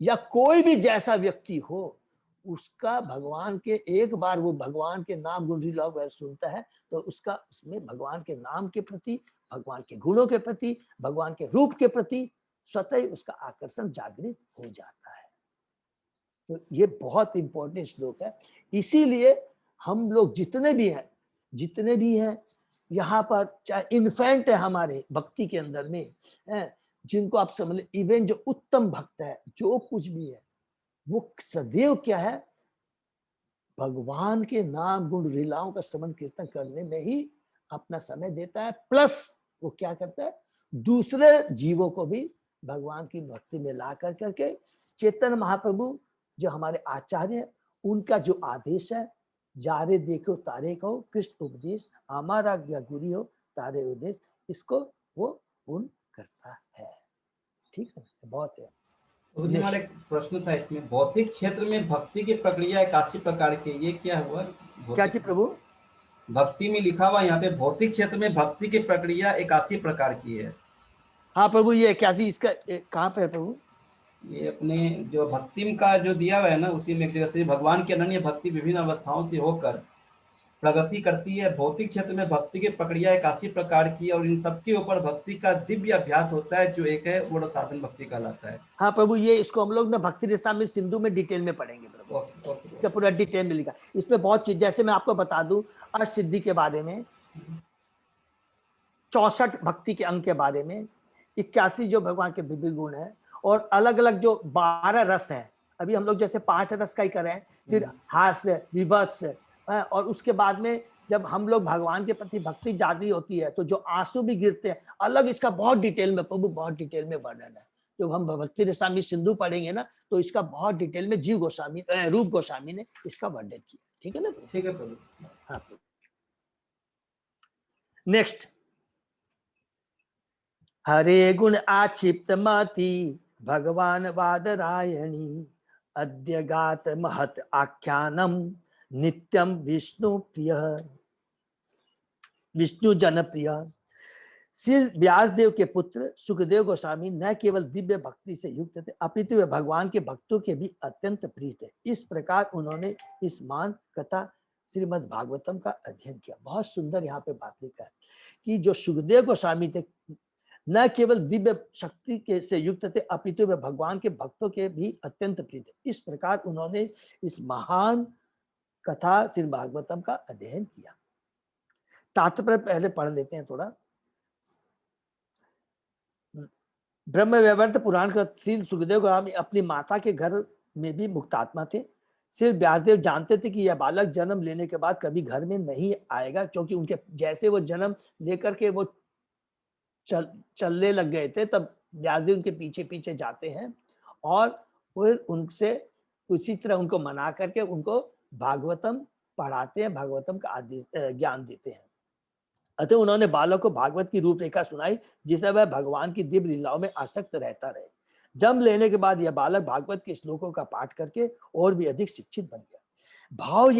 या कोई भी जैसा व्यक्ति हो, उसका भगवान के एक बार वो भगवान के नाम गुण लीला सुनता है, तो उसका उसमें भगवान के नाम के प्रति, भगवान के गुणों के प्रति, भगवान के रूप के प्रति स्वतः ही उसका आकर्षण जागृत हो जाता है। तो ये बहुत इंपॉर्टेंट श्लोक है। इसीलिए हम लोग जितने भी हैं यहाँ पर, चाहे इन्फेंट है हमारे भक्ति के अंदर में, जिनको आप समझ, इवन जो उत्तम भक्त है, जो कुछ भी है, वो सदैव क्या है, भगवान के नाम गुण लीलाओं का श्रवण कीर्तन करने में ही अपना समय देता है। प्लस वो क्या करता है, दूसरे जीवों को भी भगवान की भक्ति में ला कर करके चैतन्य महाप्रभु जो हमारे आचार्य हैं, उनका जो आदेश है, जारे देखो तारे कहो कृष्ण उपदेश, हमारा गुरु हो तारे उदेश, इसको वो पूर्ण करता है। ठीक है, बहुत है। तो जी हमारा एक प्रश्न था इसमें, भौतिक क्षेत्र में भक्ति की प्रक्रिया 81 प्रकार की, ये क्या हुआ? क्या चीज प्रभु? भक्ति में लिखा हुआ यहाँ पे भौतिक क्षेत्र में भक्ति की प्रक्रिया 81 प्रकार की है। हाँ प्रभु, ये 81 इसका कहाँ पे है प्रभु? ये अपने जो भक्ति का जो दिया हुआ है ना, उसी में एक जगह से, भगवान की अनन्य भक्ति विभिन्न अवस्थाओं से होकर प्रगति करती है। भौतिक क्षेत्र में भक्ति की प्रक्रिया 81 प्रकार की, और इन सबके ऊपर भक्ति का दिव्य अभ्यास होता है, जो एक है वो साधन भक्ति कहलाता है। हाँ प्रभु, ये इसको हम लोग ना भक्ति रसामृत सिंधु में डिटेल में पढ़ेंगे प्रभु। इसका पूरा डिटेल में लिखा, इसमें बहुत चीज, जैसे मैं आपको बता दूं अष्टसिद्धि के बारे में, 64 भक्ति के अंग के बारे में, 81 जो भगवान के विभिन्न गुण है, और अलग अलग जो 12 रस है। अभी हम लोग जैसे 5 रस का ही कर रहे हैं, फिर हास्य, विभत्स, और उसके बाद में जब हम लोग भगवान के प्रति भक्ति जाती होती है तो जो आंसू भी गिरते हैं, अलग इसका बहुत डिटेल में प्रभु, बहुत डिटेल में वर्णन है। जब हम भक्ति रसामृत सिंधु पढ़ेंगे ना, तो इसका बहुत डिटेल में जीव गोस्वामी, रूप गोस्वामी ने इसका वर्णन किया। ठीक है ना? ठीक है प्रभु। हाँ प्रभु। नेक्स्ट, हरे गुण आक्षिप्त मति भगवान वादरायणी, अद्य गात महत आख्यानम नित्यम विष्णु प्रिय, विष्णु जनप्रिय। श्री व्यासदेव के पुत्र सुखदेव गोस्वामी न केवल दिव्य भक्ति से युक्त थे, अपितु वे भगवान के भक्तों के भी अत्यंत प्रिय थे। इस प्रकार उन्होंने इस मान कथा श्रीमद् भागवतम का अध्ययन किया। बहुत सुंदर यहाँ पे बात लिखा है कि जो सुखदेव गोस्वामी थे न केवल दिव्य शक्ति के से युक्त थे, अपितु वे भगवान के भक्तों के भी अत्यंत प्रिय थे। इस प्रकार उन्होंने इस महान कथा श्री भागवतम का अध्ययन किया। तात्पर्य पहले पढ़ लेते हैं थोड़ा। ब्रह्म वैवर्त पुराण का श्री सुखदेव गोस्वामी अपनी माता के घर में भी मुक्तात्मा थे। श्री व्यासदेव जानते थे कि यह बालक जन्म लेने के बाद कभी घर में नहीं आएगा, क्योंकि उनके जैसे वो जन्म लेकर के वो चलने लग गए थे, तब व्यासदेव उनके पीछे पीछे जाते हैं और फिर उनसे उसी तरह उनको मना करके उनको भागवतम पढ़ाते हैं, भागवतम का ज्ञान देते हैं। अतः उन्होंने बालक को भागवत की रूपरेखा सुनाई, जिससे वह भगवान की दिव्य लीलाओं में आसक्त रहता रहे। जन्म लेने के बाद यह बालक भागवत के श्लोकों का पाठ करके और भी अधिक शिक्षित बन गया। भाव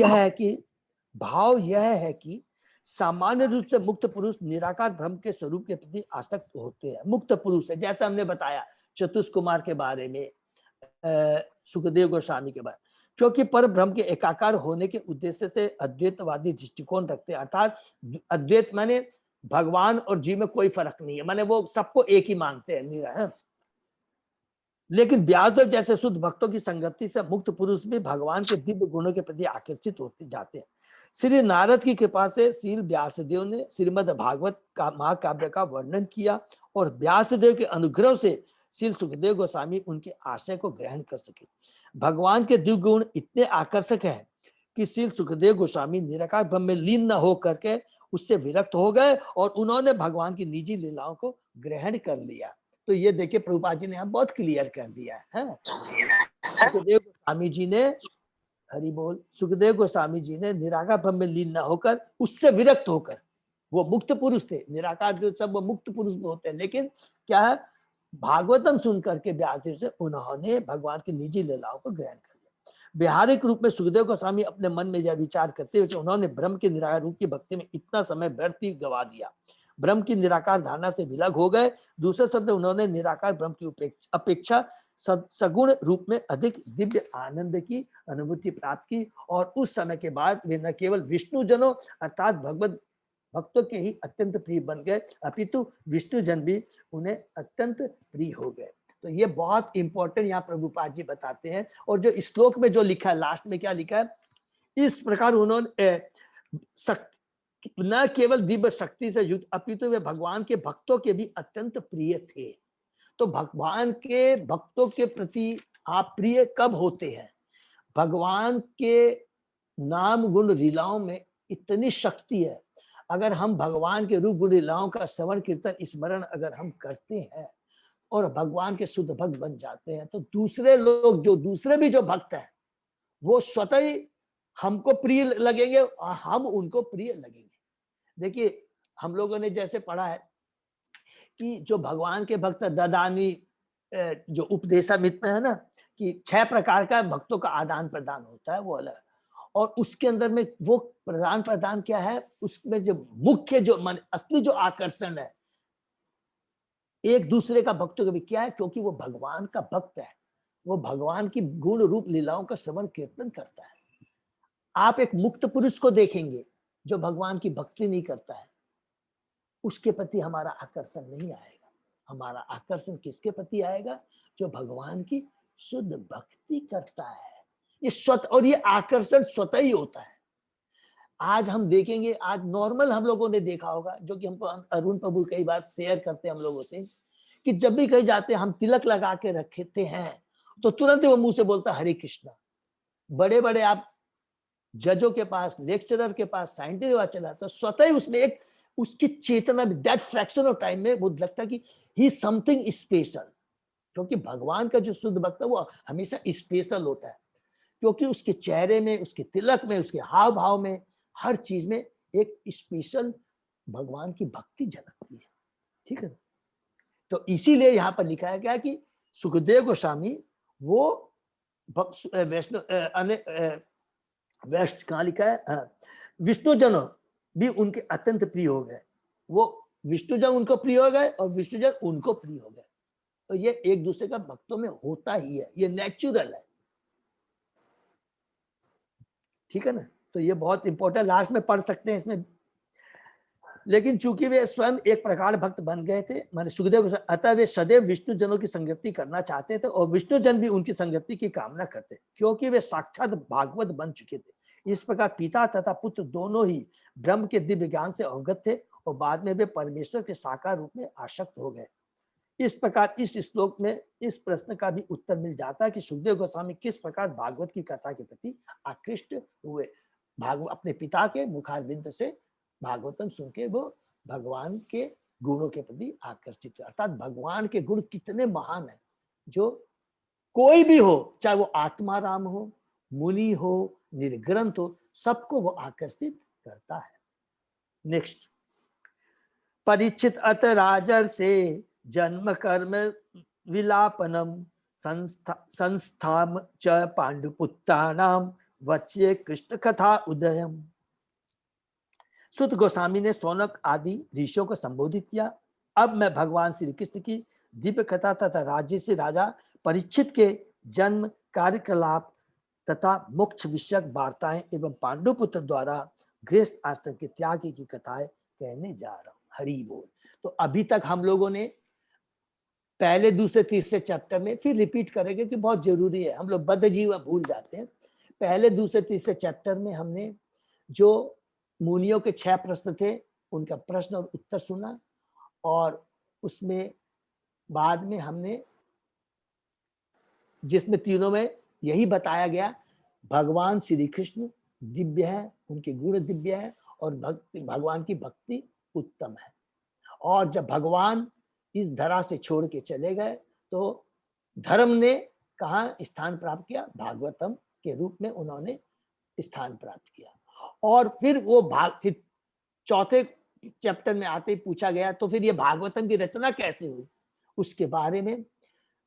यह है कि सामान्य रूप से मुक्त पुरुष निराकार ब्रह्म के स्वरूप के प्रति आसक्त होते हैं। मुक्त पुरुष है, जैसा हमने बताया चतुष कुमार के बारे में, सुखदेव गोस्वामी के बारे में, क्योंकि पर ब्रह्म के एकाकार होने के उद्देश्य से अद्वैतवादी दृष्टिकोण रखते हैं। अर्थात अद्वैत माने भगवान और जीव में कोई फर्क नहीं है, माने वो सबको एक ही मानते हैं। लेकिन व्यासदेव जैसे शुद्ध भक्तों की संगति से मुक्त पुरुष भी भगवान के दिव्य गुणों के प्रति आकर्षित होते जाते हैं। श्री नारद की कृपा से श्री व्यासदेव ने श्रीमद् भागवत का महाकाव्य का वर्णन किया और व्यासदेव के अनुग्रह से श्री सुखदेव गोस्वामी उनके आशय को ग्रहण कर सके। भगवान के दिव्य गुण इतने आकर्षक है कि श्री सुखदेव गोस्वामी निराकार ब्रह्म में लीन न हो करके उससे विरक्त हो गए और उन्होंने भगवान की निजी लीलाओं को ग्रहण कर लिया। तो ये देखिए प्रभुपाद जी ने यहाँ बहुत क्लियर कर दिया है। सुखदेव गोस्वामी जी ने, हरि बोल, सुखदेव गोस्वामी जी ने निराकार ब्रह्म में लीन न होकर उससे विरक्त होकर, वो मुक्त पुरुष थे, निराकार जो सब वो मुक्त पुरुष होते हैं, लेकिन क्या है, भागवतम सुन करके व्यासदेव से उन्होंने भगवान की निजी लीलाओं को ग्रहण कर लिया। व्यवहारिक रूप में सुखदेव गोस्वामी अपने मन में यह विचार करते हुए कि उन्होंने ब्रह्म के निराकार रूप की भक्ति में इतना समय व्यर्थ ही गवा दिया, ब्रह्म की निराकार धारणा से विलग हो गए। दूसरे शब्द, उन्होंने निराकार ब्रह्म की अपेक्षा सगुण रूप में अधिक दिव्य आनंद की अनुभूति प्राप्त की और उस समय के बाद वे न केवल विष्णु जनों अर्थात भगवत भक्तों के ही अत्यंत प्रिय बन गए, अपितु विष्णु जन भी उन्हें अत्यंत प्रिय हो गए। तो ये बहुत इंपॉर्टेंट यहाँ प्रभुपाद जी बताते हैं। और जो श्लोक में जो लिखा है, लास्ट में क्या लिखा है, इस प्रकार उन्होंने न केवल दिव्य शक्ति से युक्त अपितु वे भगवान के भक्तों के भी अत्यंत प्रिय थे। तो भगवान के भक्तों के प्रति आप प्रिय कब होते हैं? भगवान के नाम गुण लीलाओं में इतनी शक्ति है, अगर हम भगवान के रूप गुण लीलाओं का श्रवण कीर्तन स्मरण अगर हम करते हैं और भगवान के शुद्ध भक्त बन जाते हैं, तो दूसरे लोग जो दूसरे भी जो भक्त हैं वो स्वतः ही हमको प्रिय लगेंगे और हम उनको प्रिय लगेंगे। देखिए हम लोगों ने जैसे पढ़ा है कि जो भगवान के भक्त ददानी जो उपदेशामृत में है ना कि 6 प्रकार का भक्तों का आदान प्रदान होता है, वो अलग। और उसके अंदर में वो प्रदान प्रदान क्या है, उसमें जो मुख्य जो मन असली जो आकर्षण है एक दूसरे का भक्तों के भी क्या है, क्योंकि वो भगवान का भक्त है, वो भगवान की गुण रूप लीलाओं का श्रवण कीर्तन करता है। आप एक मुक्त पुरुष को देखेंगे जो भगवान की भक्ति नहीं करता है, उसके प्रति हमारा आकर्षण नहीं आएगा। हमारा आकर्षण किसके प्रति आएगा? जो भगवान की शुद्ध भक्ति करता है। ये स्वतः, और ये आकर्षण स्वतः ही होता है। आज हम देखेंगे, आज नॉर्मल हम लोगों ने देखा होगा, जो कि हमको अरुण प्रभु कई बार शेयर करते हैं हम लोगों से, कि जब भी कहीं जाते हैं हम तिलक लगा के रखते हैं तो तुरंत वो मुंह से बोलता हरे कृष्णा। बड़े बड़े आप जजों के पास, लेक्चरर के पास, साइंटिस्ट के पास चला तो स्वतः ही उसमें एक उसकी चेतना में दैट फ्रैक्शन ऑफ टाइम में वो लगता है कि ही समथिंग स्पेशल, क्योंकि भगवान का जो शुद्ध भक्त है वो हमेशा स्पेशल होता है, क्योंकि उसके चेहरे में, उसके तिलक में, उसके हाव भाव में, हर चीज में एक स्पेशल भगवान की भक्ति झलकती है। ठीक है, तो इसीलिए यहाँ पर लिखा गया कि सुखदेव गोस्वामी वो वैष्णव वेस्ट कहाँ लिखा है, विष्णु जन भी उनके अत्यंत प्रिय हो गए। वो विष्णु जन उनको प्रिय हो गए और विष्णु जन उनको प्रिय हो गए। तो ये एक दूसरे का भक्तों में होता ही है, ये नेचुरल है। ठीक है ना, तो ये बहुत इंपॉर्टेंट, लास्ट में पढ़ सकते हैं इसमें। लेकिन चूंकि वे स्वयं एक प्रकार भक्त बन गए थे, माने सुखदेव, अतः वे सदैव विष्णु जनों की संगति करना चाहते थे और विष्णु जन भी उनकी संगति की कामना करते, क्योंकि वे साक्षात भागवत बन चुके थे। इस प्रकार पिता तथा पुत्र दोनों ही ब्रह्म के दिव्य ज्ञान से अवगत थे और बाद में वे परमेश्वर के साकार रूप में आसक्त हो गए। इस प्रकार इस श्लोक में इस प्रश्न का भी उत्तर मिल जाता है कि सुखदेव गोस्वामी किस प्रकार भागवत की कथा के प्रति आकृष्ट हुए। अपने पिता के मुखारविंद से भागवतम सुन के वो भगवान के गुणों के प्रति आकर्षित हुए। अर्थात भगवान के गुण कितने महान है, जो कोई भी हो, चाहे वो आत्मा राम हो, मुनि हो, निर्ग्रंथ हो, सबको वो आकर्षित करता है। नेक्स्ट, परीक्षित अत राजर से जन्म कर्म विलापनम संस्थाम च पांडुपुत्राणाम वच्चे कृष्ण कथा उदयम। सुत गोस्वामी ने सौनक आदि ऋषियों को संबोधित किया। अब मैं भगवान श्री कृष्ण की दिव्य कथा तथा राज्य से राजा परीक्षित के जन्म, कार्यकलाप तथा मोक्ष विषयक वार्ताएं एवं पांडुपुत्र द्वारा गृहस्थ आश्रम के त्याग की कथाएं कहने जा रहा हूं। हरि बोल। तो अभी तक हम लोगों ने पहले, दूसरे, तीसरे चैप्टर में, फिर रिपीट करेंगे कि बहुत जरूरी है, हम लोग बद्ध जीव भूल जाते हैं। पहले, दूसरे, तीसरे चैप्टर में हमने जो मुनियों के 6 प्रश्न थे उनका प्रश्न और उत्तर सुना, और उसमें बाद में हमने, जिसमें तीनों में यही बताया गया, भगवान श्री कृष्ण दिव्य है, उनके गुण दिव्य है और भगवान की भक्ति उत्तम है। और जब भगवान इस धरा से छोड़ के चले गए तो धर्म ने कहाँ स्थान प्राप्त किया? भागवतम के रूप में उन्होंने स्थान प्राप्त किया। और फिर वो फिर चौथे चैप्टर में आते ही पूछा गया, तो फिर ये भागवतम की रचना कैसे हुई? उसके बारे में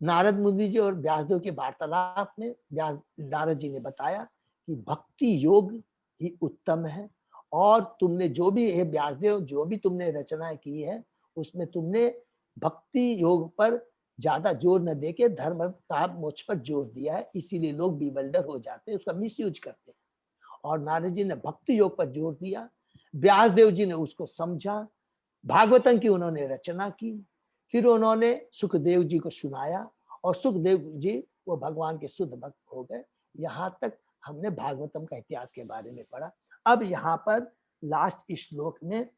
नारद मुनि जी और व्यासदेव के वार्तालाप में नारद जी ने बताया कि भक्ति योग ही उत्तम है, और तुमने जो भी है व्यासदेव, जो भी तुमने रचनाएं की है उसमें तुमने भक्ति योग पर ज्यादा जोर न देके धर्म का मोक्ष पर जोर दिया है, इसीलिए लोग बिवल्डर हो जाते हैं, उसका मिसयूज करते हैं। और नारद जी ने भक्ति योग पर जोर दिया, व्यासदेव जी ने उसको समझा, भागवतम की उन्होंने रचना की, फिर उन्होंने सुखदेव जी को सुनाया और सुखदेव जी वो भगवान के शुद्ध भक्त हो गए। यहाँ तक हमने भागवतम का इतिहास के बारे में पढ़ा। अब यहाँ पर लास्ट श्लोक में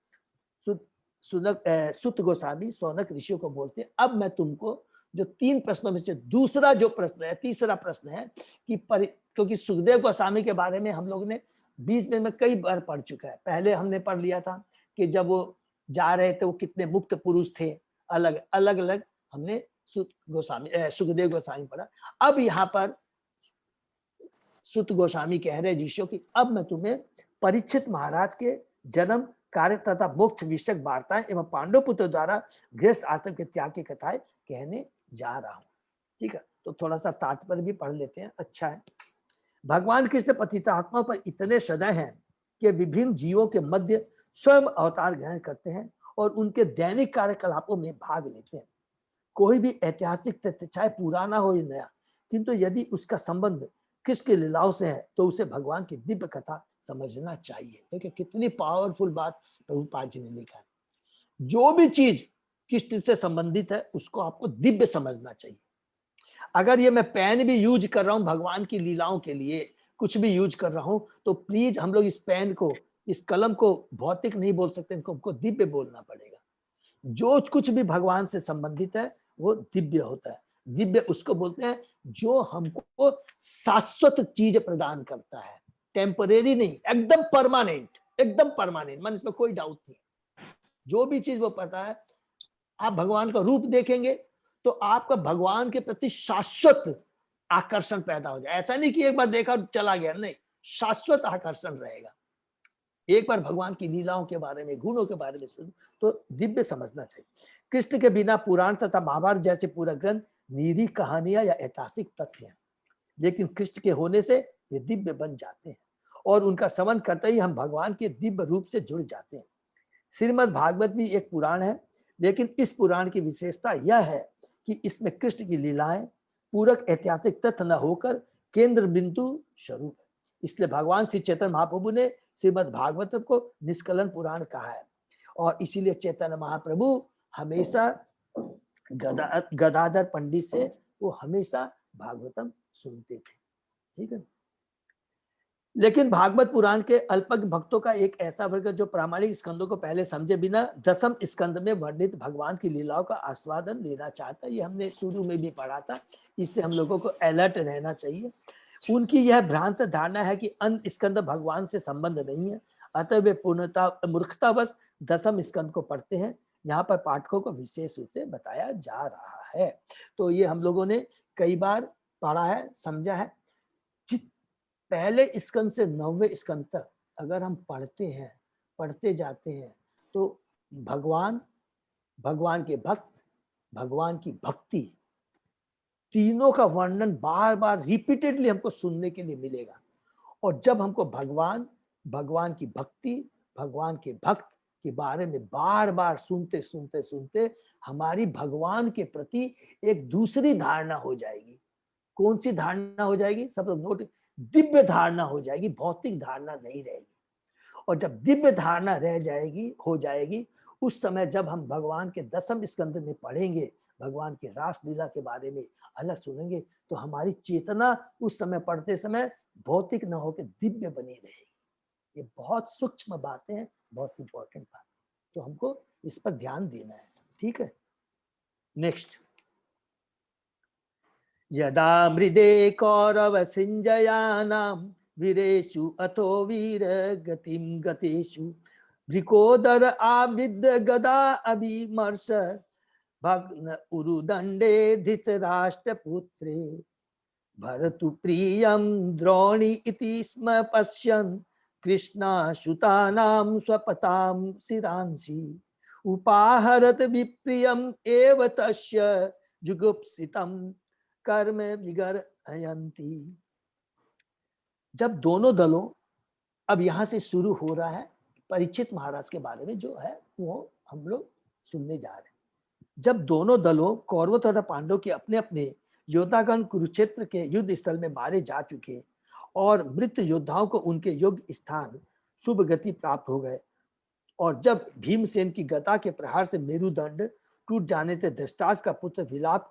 सुत गोस्वामी सौनक ऋषियों को बोलते हैं, अब मैं तुमको जो 3 प्रश्नों में से दूसरा जो प्रश्न है, तीसरा प्रश्न है कि क्योंकि सुखदेव गोस्वामी के बारे में हम लोग ने बीच में कई बार पढ़ चुका है। पहले हमने पढ़ लिया था कि जब वो जा रहे थे वो कितने मुक्त पुरुष थे, अलग अलग हमने सुखदेव गोस्वामी पढ़ा। अब यहाँ पर सुत गोस्वामी कह रहे ऋषियों की अब मैं तुम्हें परीक्षित महाराज के जन्म कार्य तथा मोक्ष विषयक वार्ताएं एवं पांडव पुत्र द्वारा गृहस्थ आश्रम के त्याग की कथाएं कहने जा रहा हूं। ठीक है, तो थोड़ा सा तात्पर्य भी पढ़ लेते हैं, अच्छा है। भगवान कृष्ण पतितात्मा पर इतने सदय हैं कि विभिन्न जीवों के मध्य स्वयं अवतार ग्रहण करते हैं और उनके दैनिक कार्यकलापों में भाग लेते हैं। कोई भी ऐतिहासिक तथ्य चाहे पुराना हो या नया, किंतु यदि उसका संबंध कृष्ण की लीलाओं से है तो उसे भगवान की दिव्य कथा समझना चाहिए। देखिए कितनी पावरफुल बात प्रभुपाद जी ने लिखा है। जो भी चीज कृष्ण से संबंधित है उसको आपको दिव्य समझना चाहिए। अगर ये मैं पेन भी यूज कर रहा हूं भगवान की लीलाओं के लिए, कुछ भी यूज कर रहा हूं, तो प्लीज हम लोग इस पेन को, इस कलम को भौतिक नहीं बोल सकते, इनको हमको दिव्य बोलना पड़ेगा। जो कुछ भी भगवान से संबंधित है वो दिव्य होता है। दिव्य उसको बोलते हैं जो हमको शाश्वत चीज प्रदान करता है, टेम्परेरी नहीं, एकदम परमानेंट, एकदम परमानेंट, मन इसमें कोई डाउट नहीं। जो भी चीज वो पता है, आप भगवान का रूप देखेंगे तो आपका भगवान के प्रति शाश्वत आकर्षण पैदा हो जाए। ऐसा नहीं कि एक बार देखा चला गया, नहीं, शाश्वत आकर्षण रहेगा। एक बार भगवान की लीलाओं के बारे में, गुणों के बारे में सुन तो दिव्य समझना चाहिए। कृष्ण के बिना पुराण तथा महाभारत जैसे पूरा ग्रंथ निरी कहानियां या ऐतिहासिक तथ्य हैं, लेकिन कृष्ण के होने से ये दिव्य बन जाते हैं और उनका श्रवण करते ही हम भगवान के दिव्य रूप से जुड़ जाते हैं। श्रीमद् भागवत भी एक पुराण है, लेकिन इस पुराण की विशेषता यह है कि इसमें कृष्ण की लीलाएं पूरक ऐतिहासिक तथ्य न होकर केंद्र बिंदु स्वरूप है। इसलिए भगवान श्री चैतन्य महाप्रभु ने श्रीमद् भागवत को निष्कलन पुराण कहा है और इसीलिए चैतन्य महाप्रभु हमेशा गदाधर पंडित से वो हमेशा भागवतम सुनते थे। ठीक है, लेकिन भागवत पुराण के अल्पज्ञ भक्तों का एक ऐसा वर्ग जो प्रामाणिक स्कंदों को पहले समझे बिना दसम स्कंद में वर्णित भगवान की लीलाओं का आस्वादन लेना चाहता है। ये हमने शुरू में भी पढ़ा था, इससे हम लोगों को अलर्ट रहना चाहिए। उनकी यह भ्रांत धारणा है कि अन्य स्कंद भगवान से संबंध नहीं है, अतः वे पूर्णता मूर्खतावश दसम स्कंद को पढ़ते हैं। यहाँ पर पाठकों को विशेष रूप से बताया जा रहा है। तो ये हम लोगों ने कई बार पढ़ा है, समझा है। पहले स्कंद से 9वें स्कंद तक अगर हम पढ़ते हैं, पढ़ते जाते हैं, तो भगवान, भगवान के भक्त, भगवान की भक्ति, तीनों का वर्णन बार बार रिपीटेडली हमको सुनने के लिए मिलेगा। और जब हमको भगवान, भगवान की भक्ति, भगवान के भक्त के बारे में बार बार सुनते सुनते सुनते हमारी भगवान के प्रति एक दूसरी धारणा हो जाएगी। कौन सी धारणा हो जाएगी? सब लोग नोट, दिव्य धारणा हो जाएगी, भौतिक धारणा नहीं रहेगी। और जब दिव्य धारणा रह जाएगी, हो जाएगी, उस समय जब हम भगवान के दसम स्कंद में पढ़ेंगे, भगवान के रास लीला के बारे में अलग सुनेंगे, तो हमारी चेतना उस समय पढ़ते समय भौतिक न होकर दिव्य बनी रहेगी। ये बहुत सूक्ष्म बातें हैं, बहुत इंपॉर्टेंट बात है, तो हमको इस पर ध्यान देना है। ठीक है, नेक्स्ट। यदा मृदे कौरव सिंजयानाम वीरेषु अथो वीर गतिम गतेषु भ्रिकोदर आविद गदा अभिमर्श भग्न उरुदंडे धृतराष्ट्रपुत्रे भरतु प्रियं द्रोणी इति स्म पश्यन् कृष्णाशुतानां स्वपतां शिरांसि उपाहरत विप्रियम् एव तस्य जुगुप्सितं कर्म विगर्हयन्ति। जब दोनों दलों, अब यहां से शुरू हो रहा है परीक्षित महाराज के बारे में जो है वो हम लोग सुनने जा रहे हैं। जब दोनों दलों कौरव तथा पांडव के अपने अपने योद्धागण कुरुक्षेत्र के युद्ध स्थल में मारे जा चुके और मृत योद्धाओं को उनके योग्य स्थान शुभ गति प्राप्त हो गए, और जब भीमसेन की गदा के प्रहार से मेरुदंड टूट जाने से धृतराष्ट्र का पुत्र विलाप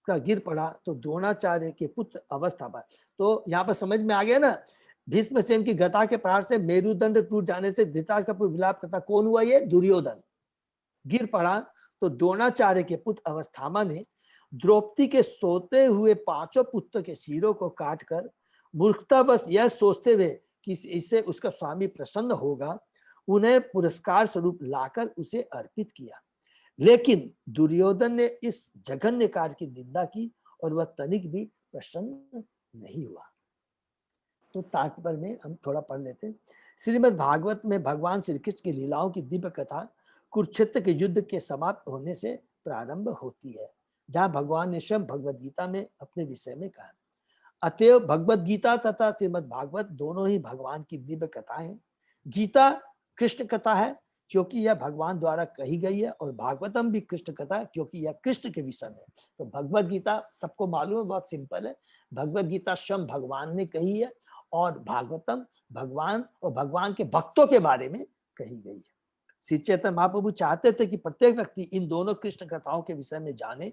का गिर पड़ा तो द्रोणाचार्य के पुत्र अवस्था पर, तो यहाँ पर समझ में आ गया ना, भीष्मसेन की गदा के प्रहार से मेरुदंड टूट जाने से धृतराष्ट्र का पुत्र विलाप करता कौन हुआ? ये दुर्योधन गिर पड़ा। तो द्रोणाचार्य के पुत्र अवस्थामा ने द्रौपदी के सोते हुए 5 पुत्र के सिरों को काटकर मूर्खतावश यह सोचते हुए कि इससे उसका स्वामी प्रसन्न होगा, उन्हें पुरस्कार स्वरूप लाकर उसे अर्पित किया। लेकिन दुर्योधन ने इस जघन्य कार्य की निंदा की और वह तनिक भी प्रसन्न नहीं हुआ। तो तात्पर्य में हम थोड़ा पढ़ लेते हैं। श्रीमद् भागवत में भगवान श्री कृष्ण की लीलाओं की दिव्य कथा कुरुक्षेत्र के युद्ध के समाप्त होने से प्रारंभ होती है, जहां भगवान ने स्वयं भगवद गीता में अपने विषय में कहा। अतएव भगवद गीता तथा श्रीमद् भागवत दोनों ही भगवान की दिव्य कथाएं हैं। गीता कृष्ण कथा है क्योंकि यह भगवान द्वारा कही गई है, और भागवतम भी कृष्ण कथा है क्योंकि यह कृष्ण के विषय में। तो भगवद गीता सबको मालूम है, बहुत सिंपल है। भगवद गीता स्वयं भगवान ने कही है और भागवतम भगवान और भगवान के भक्तों के बारे में कही गई है। श्री चैतन्य महाप्रभु चाहते थे कि प्रत्येक व्यक्ति इन दोनों कृष्ण कथाओं के विषय में जाने।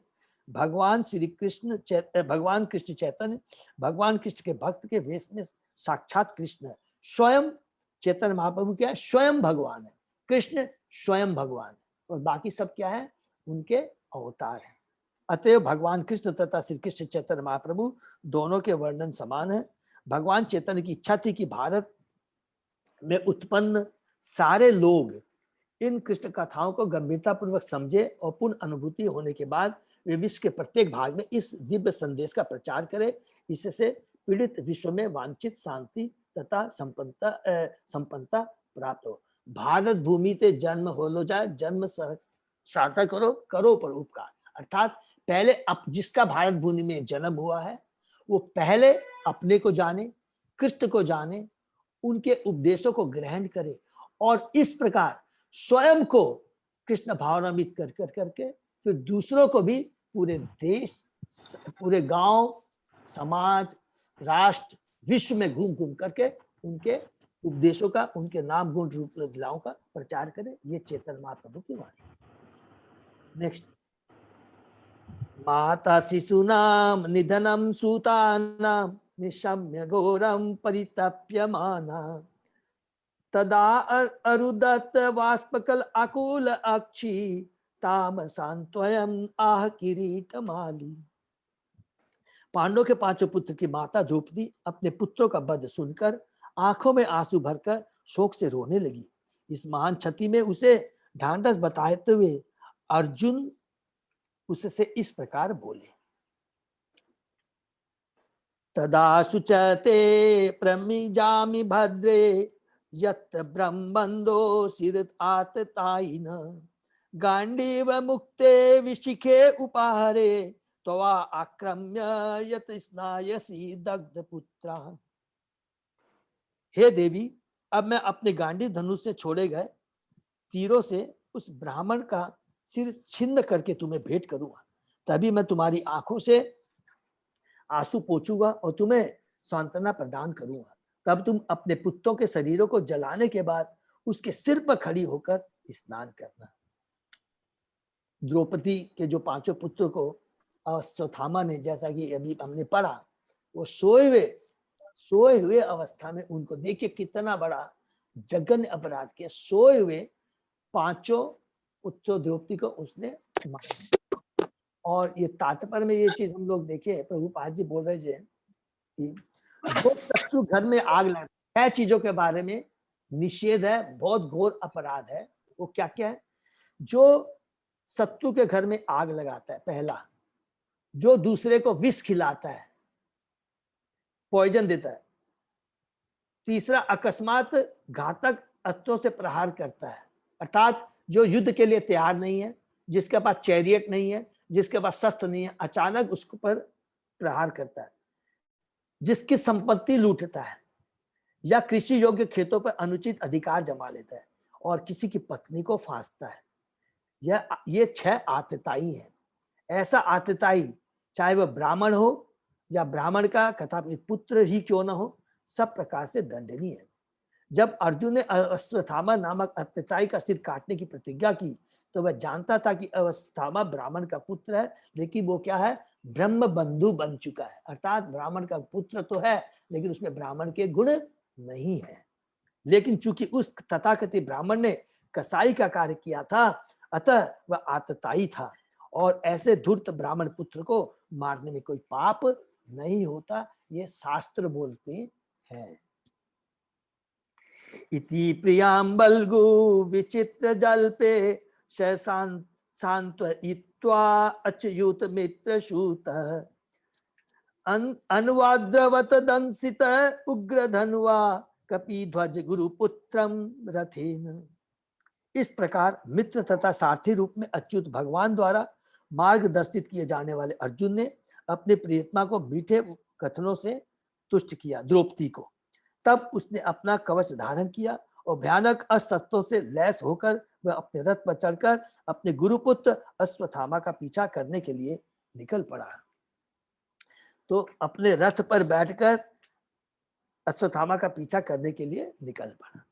भगवान कृष्ण चैतन्य भगवान कृष्ण के भक्त के वेश में साक्षात कृष्ण है। स्वयं चैतन्य महाप्रभु क्या है? स्वयं भगवान है। कृष्ण स्वयं भगवान है और बाकी सब क्या है? उनके अवतार है। अतएव भगवान कृष्ण तथा श्री कृष्ण चैतन्य महाप्रभु दोनों के वर्णन समान है। भगवान चैतन्य की इच्छा थी कि भारत में उत्पन्न सारे लोग इन कृष्ण कथाओं को गंभीरता पूर्वक समझे और पूर्ण अनुभूति होने के बाद वे विश्व के प्रत्येक भाग में इस दिव्य संदेश का प्रचार करें। इससे पीड़ित विश्व में वांछित शांति तथा संपन्नता प्राप्त हो। भारत भूमि ते जन्म हो लो जाए, जन्म सार्थक करो, करो पर उपकार। अर्थात पहले अब जिसका भारत भूमि में जन्म हुआ है वो पहले अपने को जाने, कृष्ण को जाने, उनके उपदेशों को ग्रहण करे और इस प्रकार स्वयं को कृष्ण भावनान्वित कर करके फिर दूसरों को भी पूरे देश, पूरे गांव, समाज, राष्ट्र, विश्व में घूम घूम करके उनके उपदेशों का, उनके नाम गुण रूप लीलाओं का प्रचार करे। ये चैतन्य महाप्रभु की वाणी। नेक्स्ट, माता शिशूनाम निधनम सूतानाम निशम्य घोरम परितप्यमाना तदा अरुदत वाष्पकल आकुल अक्षी ताम सांत्वयम आह किरीट माली। पांडवों के पांचों पुत्र की माता द्रौपदी अपने पुत्रों का वध सुनकर आंखों में आंसू भरकर शोक से रोने लगी। इस महान क्षति में उसे ढांढस बताते हुए अर्जुन उससे इस प्रकार बोले। तदा सुचते प्रमिजामि भद्रे यत् ब्रह्मंदो सिरत आततायिन गांडीव मुक्ते विशिखे उपाहरे त्वा आक्रम्य यत् स्नायसी दग्ध पुत्रा। हे देवी, अब मैं अपने गांडी धनुष से छोड़े गए तीरों से उस ब्राह्मण का सिर छिन्न करके तुम्हें भेंट करूंगा। तभी मैं तुम्हारी आंखों से आंसू पोंछूंगा और तुम्हें सांत्वना प्रदान करूंगा। तब तुम अपने पुत्रों के शरीरों को जलाने के बाद उसके सिर पर खड़ी होकर स्नान करना। द्रौपदी के जो पांचों पुत्रों को अश्वत्थामा ने, जैसा कि अभी हमने पढ़ा, वो सोए हुए अवस्था में उनको देखिए कितना बड़ा जघन्य अपराध किया। सोए हुए पांचों पुत्रों द्रौपदी को उसने मारा। और ये तात्पर्य में ये चीज हम लोग देखे, प्रभुपाद जी बोल रहे थे कि जो शत्रु घर में आग लगा, 6 चीजों के बारे में निषेध है, बहुत घोर अपराध है। वो क्या क्या है? जो शत्रु के घर में आग लगाता है, पहला, जो दूसरे को विष खिलाता है, पॉइजन देता है, तीसरा अकस्मात घातक अस्त्रों से प्रहार करता है, अर्थात जो युद्ध के लिए तैयार नहीं है, जिसके पास चैरियट नहीं है, जिसके पास शस्त्र नहीं है, अचानक उसके पर प्रहार करता है, जिसकी संपत्ति लूटता है या कृषि योग्य खेतों पर अनुचित अधिकार जमा लेता है और किसी की पत्नी को फांसता है। ये 6 आतताई है। ऐसा आतताई चाहे वह ब्राह्मण हो या ब्राह्मण का कथापित पुत्र ही क्यों ना हो, सब प्रकार से दंडनीय है। जब अर्जुन ने अश्वत्थामा नामक आतताई का सिर काटने की प्रतिज्ञा की तो वह जानता था कि अश्वत्थामा ब्राह्मण का पुत्र है, लेकिन वो क्या है? ब्रह्म बंधु बन चुका है। अर्थात ब्राह्मण का पुत्र तो है लेकिन उसमें ब्राह्मण के गुण नहीं है। लेकिन चूंकि उस तथाकथित ब्राह्मण ने कसाई का कार्य किया था, अतः वह आतताई था और ऐसे धूर्त ब्राह्मण पुत्र को मारने में कोई पाप नहीं होता, ये शास्त्र बोलते हैं। इति प्रियाम्बल्गु विचित्र जल्पे सांत्वयित्वा अच्युत मित्रशूत अनुवाद्रवत दंसित उग्र धनुआ कपिध्वज गुरुपुत्रम रथेन। इस प्रकार मित्र तथा सारथी रूप में अच्युत भगवान द्वारा मार्गदर्शित किए जाने वाले अर्जुन ने अपने प्रियतमा को मीठे कथनों से तुष्ट किया द्रौपदी को। तब उसने अपना कवच धारण किया और भयानक अस्त्रों से लैस होकर वह अपने रथ पर चढ़कर अपने गुरुपुत्र अश्वत्थामा का पीछा करने के लिए निकल पड़ा। तो अपने रथ पर बैठकर अश्वत्थामा का पीछा करने के लिए निकल पड़ा।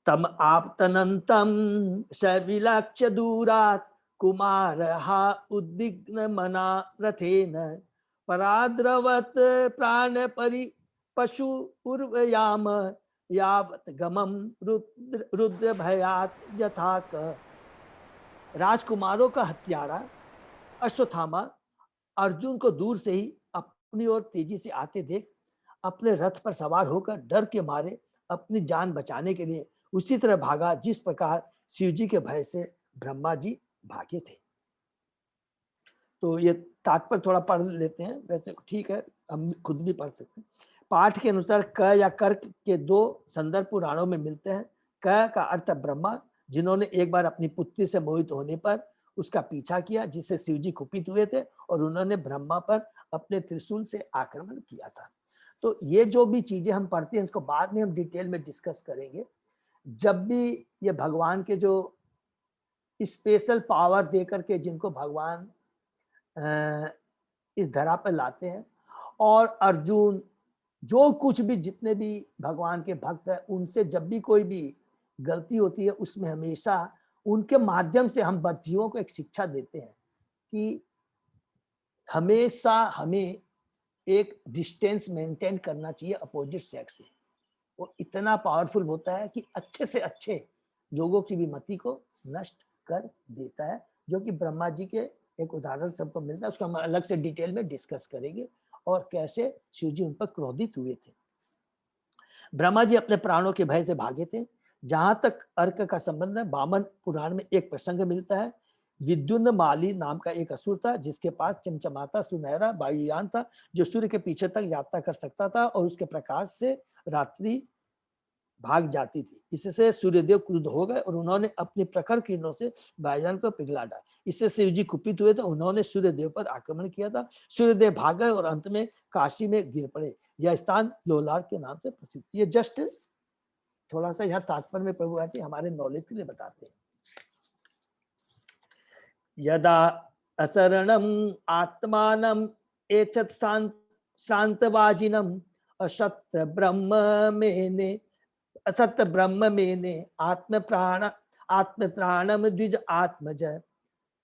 तम आप्तनंतम शैविलाक्ष दूरात् कुमारहा उद्विग्न मना रथेन पराद्रवत प्राण परि पशु उर्वयाम यावत गमम रुद्र भयात यथाक। राजकुमारों का हत्यारा अश्वत्थामा अर्जुन को दूर से ही अपनी ओर तेजी से आते देख अपने रथ पर सवार होकर डर के मारे अपनी जान बचाने के लिए उसी तरह भागा जिस प्रकार शिव जी के भय से ब्रह्मा जी भागे थे। तो ये तात्पर्य थोड़ा पढ़ लेते हैं, वैसे ठीक है हम खुद भी पढ़ सकते हैं। पाठ के अनुसार क या कर्क के दो संदर्भ पुराणों में मिलते हैं। क का अर्थ ब्रह्मा, जिन्होंने एक बार अपनी पुत्री से मोहित होने पर उसका पीछा किया, जिससे शिवजी कुपित हुए थे और उन्होंने ब्रह्मा पर अपने त्रिशूल से आक्रमण किया था। तो ये जो भी चीजें हम पढ़ते हैं इसको बाद में हम डिटेल में डिस्कस करेंगे। जब भी ये भगवान के जो स्पेशल पावर देकर के जिनको भगवान इस धरा पर लाते हैं, और अर्जुन जो कुछ भी जितने भी भगवान के भक्त हैं उनसे जब भी कोई भी गलती होती है उसमें हमेशा उनके माध्यम से हम बच्चियों को एक शिक्षा देते हैं कि हमेशा हमें एक डिस्टेंस मेंटेन करना चाहिए अपोजिट सेक्स से। वो इतना पावरफुल होता है कि अच्छे से अच्छे लोगों की भी मति को नष्ट कर देता है, जो कि ब्रह्मा जी के एक उदाहरण सबको मिलता है। उसको हम अलग से डिटेल में डिस्कस करेंगे और कैसे शिव जी उन पर क्रोधित हुए थे। ब्रह्मा जी अपने प्राणों के भय से भागे थे। जहां तक अर्क का संबंध है, वामन पुराण में एक प्रसंग मिलता है। विद्युन माली नाम का एक असुर था जिसके पास चमचमाता सुनहरा वायुयान था जो सूर्य के पीछे तक यात्रा कर सकता था और उसके प्रकाश से रात्रि भाग जाती थी। इससे सूर्यदेव क्रुद्ध हो गए और उन्होंने अपनी प्रखर किरणों से वायुयान को पिघला डाला। इससे शिव जी कुपित हुए तो उन्होंने सूर्यदेव पर आक्रमण किया था। सूर्यदेव भाग गए और अंत में काशी में गिर पड़े। यह स्थान लोलार के नाम से प्रसिद्ध। ये जस्ट थोड़ा सा यहाँ तात्पर्य में प्रभु जी हमारे नॉलेज के लिए बताते हैं। यदा असरणम आत्मानम एचत शांतवाजिनम असत्य ब्रह्म मेने आत्म प्राणम द्विज आत्मज।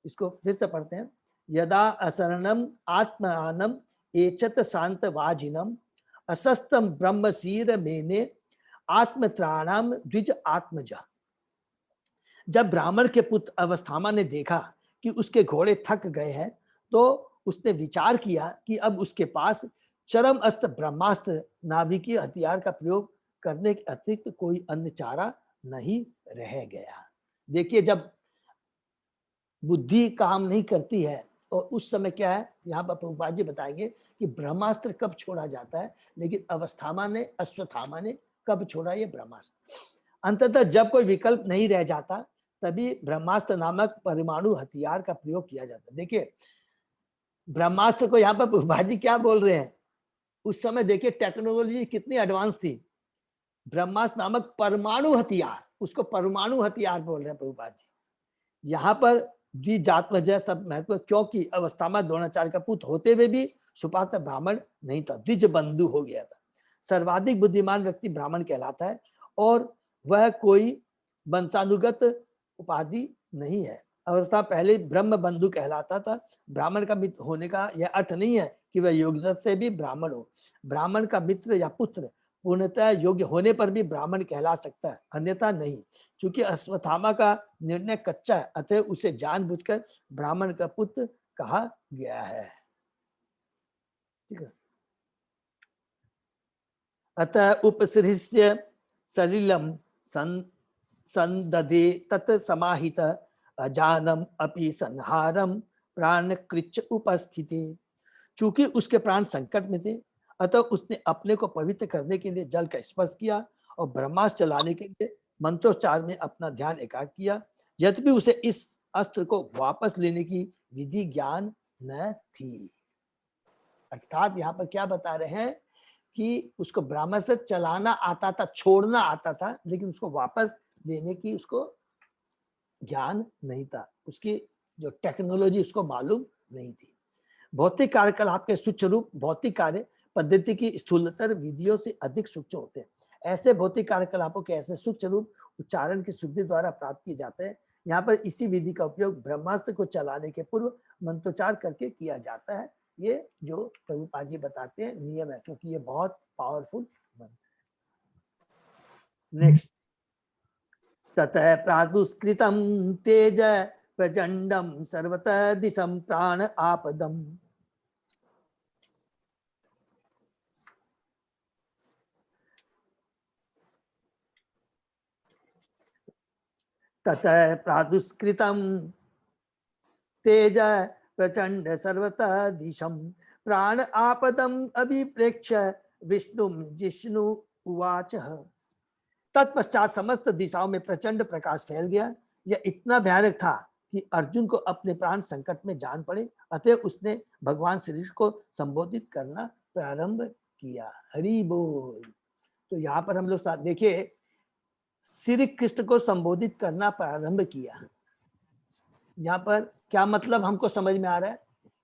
इसको फिर से पढ़ते हैं। यदा असरणम आत्मानम एचत शांतवाजिनम असस्तम ब्रह्म शीर मेने आत्मत्राणाम द्विज आत्मजा। जब ब्राह्मण के पुत्र अवस्थामा ने देखा कि उसके घोड़े थक गए हैं तो उसने विचार किया कि अब उसके पास चरम अस्त्र ब्रह्मास्त्र नाभिकीय हथियार का प्रयोग करने के अतिरिक्त कोई अन्य चारा नहीं रह गया। देखिए जब बुद्धि काम नहीं करती है और उस समय क्या है, यहाँ पर प्रभुपाद जी बताएंगे कि ब्रह्मास्त्र कब छोड़ा जाता है, लेकिन अश्वत्थामा ने कब छोड़ा ये ब्रह्मास्त्र। अंततः जब कोई विकल्प नहीं रह जाता तभी ब्रह्मास्त्र नामक परमाणु हथियार का प्रयोग किया जाता है। देखिए ब्रह्मास्त्र को यहाँ पर प्रभुपाद जी क्या बोल रहे हैं, उस समय देखिए टेक्नोलॉजी कितनी एडवांस थी। ब्रह्मास्त्र नामक परमाणु हथियार, उसको परमाणु हथियार बोल रहे हैं प्रभुपाद जी। यहाँ पर द्विजात्मजय सब महत्व, क्योंकि अवस्थामा द्रोणाचार्य का पुत्र होते हुए भी सुपात्र ब्राह्मण नहीं था, द्विज बंधु हो गया था। सर्वाधिक बुद्धिमान व्यक्ति ब्राह्मण कहलाता है और वह कोई वंशानुगत उपाधि नहीं है। अवस्था पहले ब्रह्म बंधु कहलाता था। ब्राह्मण का मित्र होने का यह अर्थ नहीं है कि वह योग्यता से भी ब्राह्मण हो। ब्राह्मण का मित्र या पुत्र पूर्णतः योग्य होने पर भी ब्राह्मण कहला सकता है, अन्यथा नहीं। चूंकि अश्वत्थामा का निर्णय कच्चा है अतः उसे जानबूझकर ब्राह्मण का पुत्र कहा गया है। ठीक है। अतः उपसृष्य सलिलम संदधे तत् समाहित अजानम अपि संहारम प्राण कृच उपस्थिति। चूंकि उसके प्राण संकट में थे, अतः उसने अपने को पवित्र करने के लिए जल का स्पर्श किया और ब्रह्मास्त्र चलाने के लिए मंत्रोच्चार में अपना ध्यान एकाग्र किया। यद्यपि उसे इस अस्त्र को वापस लेने की विधि ज्ञान न थी। अर्थात यहाँ पर क्या बता रहे हैं कि उसको ब्रह्मास्त्र चलाना आता था, छोड़ना आता था, लेकिन उसको वापस लेने की उसको ज्ञान नहीं था, उसकी जो टेक्नोलॉजी उसको मालूम नहीं थी। भौतिक कार्यकलाप के सूक्ष्म रूप भौतिक कार्य पद्धति की स्थूलतर विधियों से अधिक सूक्ष्म होते हैं। ऐसे भौतिक कार्यकलापों के ऐसे सूक्ष्म रूप उच्चारण की शुद्धि द्वारा प्राप्त किए जाते हैं। यहाँ पर इसी विधि का उपयोग ब्रह्मास्त्र को चलाने के पूर्व मंत्रोच्चार करके किया जाता है। ये जो प्रभुपाद जी बताते हैं नियम है, क्योंकि ये बहुत पावरफुल मंत्र है। नेक्स्ट, ततः प्रादुष्कृतं तेज प्रचंडम सर्वतः दिशं प्राण आपदम। ततः प्रादुष्कृतं तेज प्रचंड सर्वतः दिशं प्राण आपदम अभिप्रेक्ष्य विष्णु जिष्णु उवाच। तत्पश्चात समस्त दिशाओं में प्रचंड प्रकाश फैल गया। यह इतना भयानक था कि अर्जुन को अपने प्राण संकट में जान पड़े। अतः उसने भगवान श्री कृष्ण को संबोधित करना प्रारंभ किया। हरि बोल। तो यहाँ पर हम लोग देखिए, श्री कृष्ण को संबोधित करना प्रारंभ किया। यहाँ पर क्या मतलब हमको समझ में आ रहा है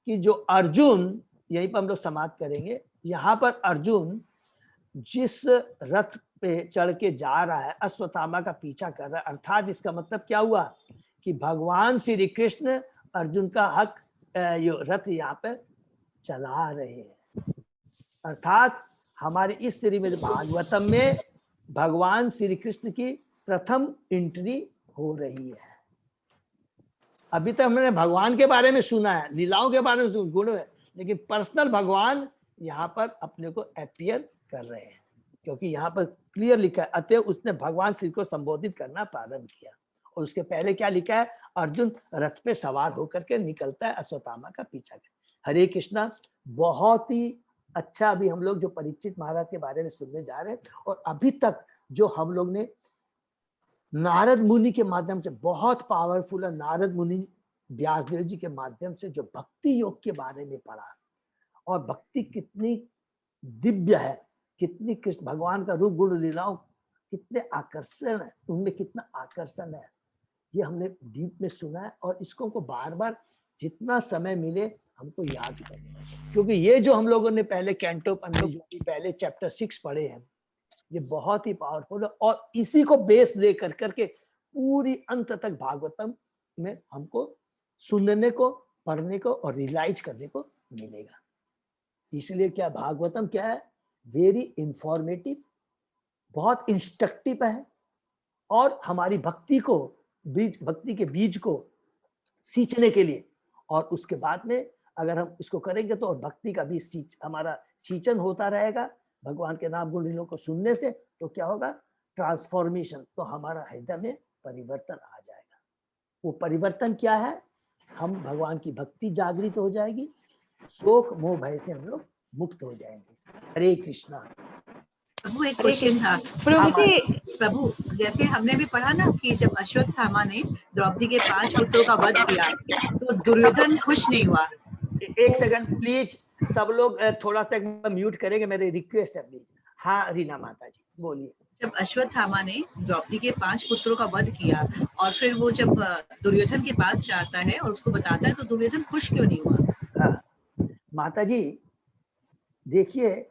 कि जो अर्जुन, यहीं पर हम लोग समाप्त करेंगे, यहाँ पर अर्जुन जिस रथ पे चढ़ के जा रहा है, अश्वत्थामा का पीछा कर रहा है, अर्थात इसका मतलब क्या हुआ कि भगवान श्री कृष्ण अर्जुन का हक रथ यहाँ पे चला रहे हैं। अर्थात हमारे इस श्रीमद् भागवतम में भगवान श्री कृष्ण की प्रथम एंट्री हो रही है। अभी तक हमने भगवान के बारे में सुना है, लीलाओं के बारे में गुण है, लेकिन पर्सनल भगवान यहाँ पर अपने को अपीयर कर रहे हैं, क्योंकि यहाँ पर क्लियर लिखा है, अतः उसने भगवान श्री को संबोधित करना प्रारंभ किया। और उसके पहले क्या लिखा है, अर्जुन रथ पे सवार होकर के निकलता है अश्वत्थामा का पीछा कर। हरे कृष्णा। बहुत ही अच्छा अभी हम लोग जो परीक्षित महाराज के बारे में सुनने जा रहे हैं, और अभी तक जो हम लोग ने नारद मुनि के माध्यम से, बहुत पावरफुल है, नारद मुनि व्यासदेव जी के माध्यम से जो भक्ति योग के बारे में पढ़ा, और भक्ति कितनी दिव्य है, कितनी कृष्ण भगवान का रूप गुण लीलाओं कितने आकर्षण है, उनमें कितना आकर्षण है, ये हमने डीप में सुना है। और इसको हमको बार बार जितना समय मिले हमको याद करना, क्योंकि ये जो हम लोगों ने पहले कैंटो में जो पहले चैप्टर 6 पढ़े हैं, ये बहुत ही पावरफुल है। और इसी को बेस दे कर करके पूरी अंत तक भागवतम में हमको सुनने को, पढ़ने को और रियलाइज करने को मिलेगा। इसलिए क्या भागवतम क्या है, वेरी इंफॉर्मेटिव, बहुत इंस्ट्रक्टिव है, और हमारी भक्ति को भक्ति के बीज को सींचने के लिए, और उसके बाद में अगर हम इसको करेंगे तो भक्ति का भी हमारा सींचन होता रहेगा भगवान के नाम गुण लीलों को सुनने से। तो क्या होगा, ट्रांसफॉर्मेशन, तो हमारा हृदय में परिवर्तन आ जाएगा। वो परिवर्तन क्या है, हम भगवान की भक्ति जागृत हो जाएगी, शोक मोह भय से हम लोग मुक्त हो जाएंगे। हरे कृष्णा। प्रभु एक क्वेश्चन था प्रभु, जैसे हमने भी पढ़ा ना कि जब अश्वत्थामा ने द्रौपदी के 5 पुत्रों का वध किया तो दुर्योधन खुश नहीं हुआ। एक सेकंड प्लीज, सब लोग थोड़ा सा म्यूट करेंगे, मेरी रिक्वेस्ट है प्लीज। हाँ रीना माता जी बोलिए। जब अश्वत्थामा ने द्रौपदी के 5 पुत्रों का वध किया और फिर वो जब दुर्योधन के पास जाता है और उसको बताता है, तो दुर्योधन खुश क्यों नहीं हुआ? हाँ माता जी, देखिए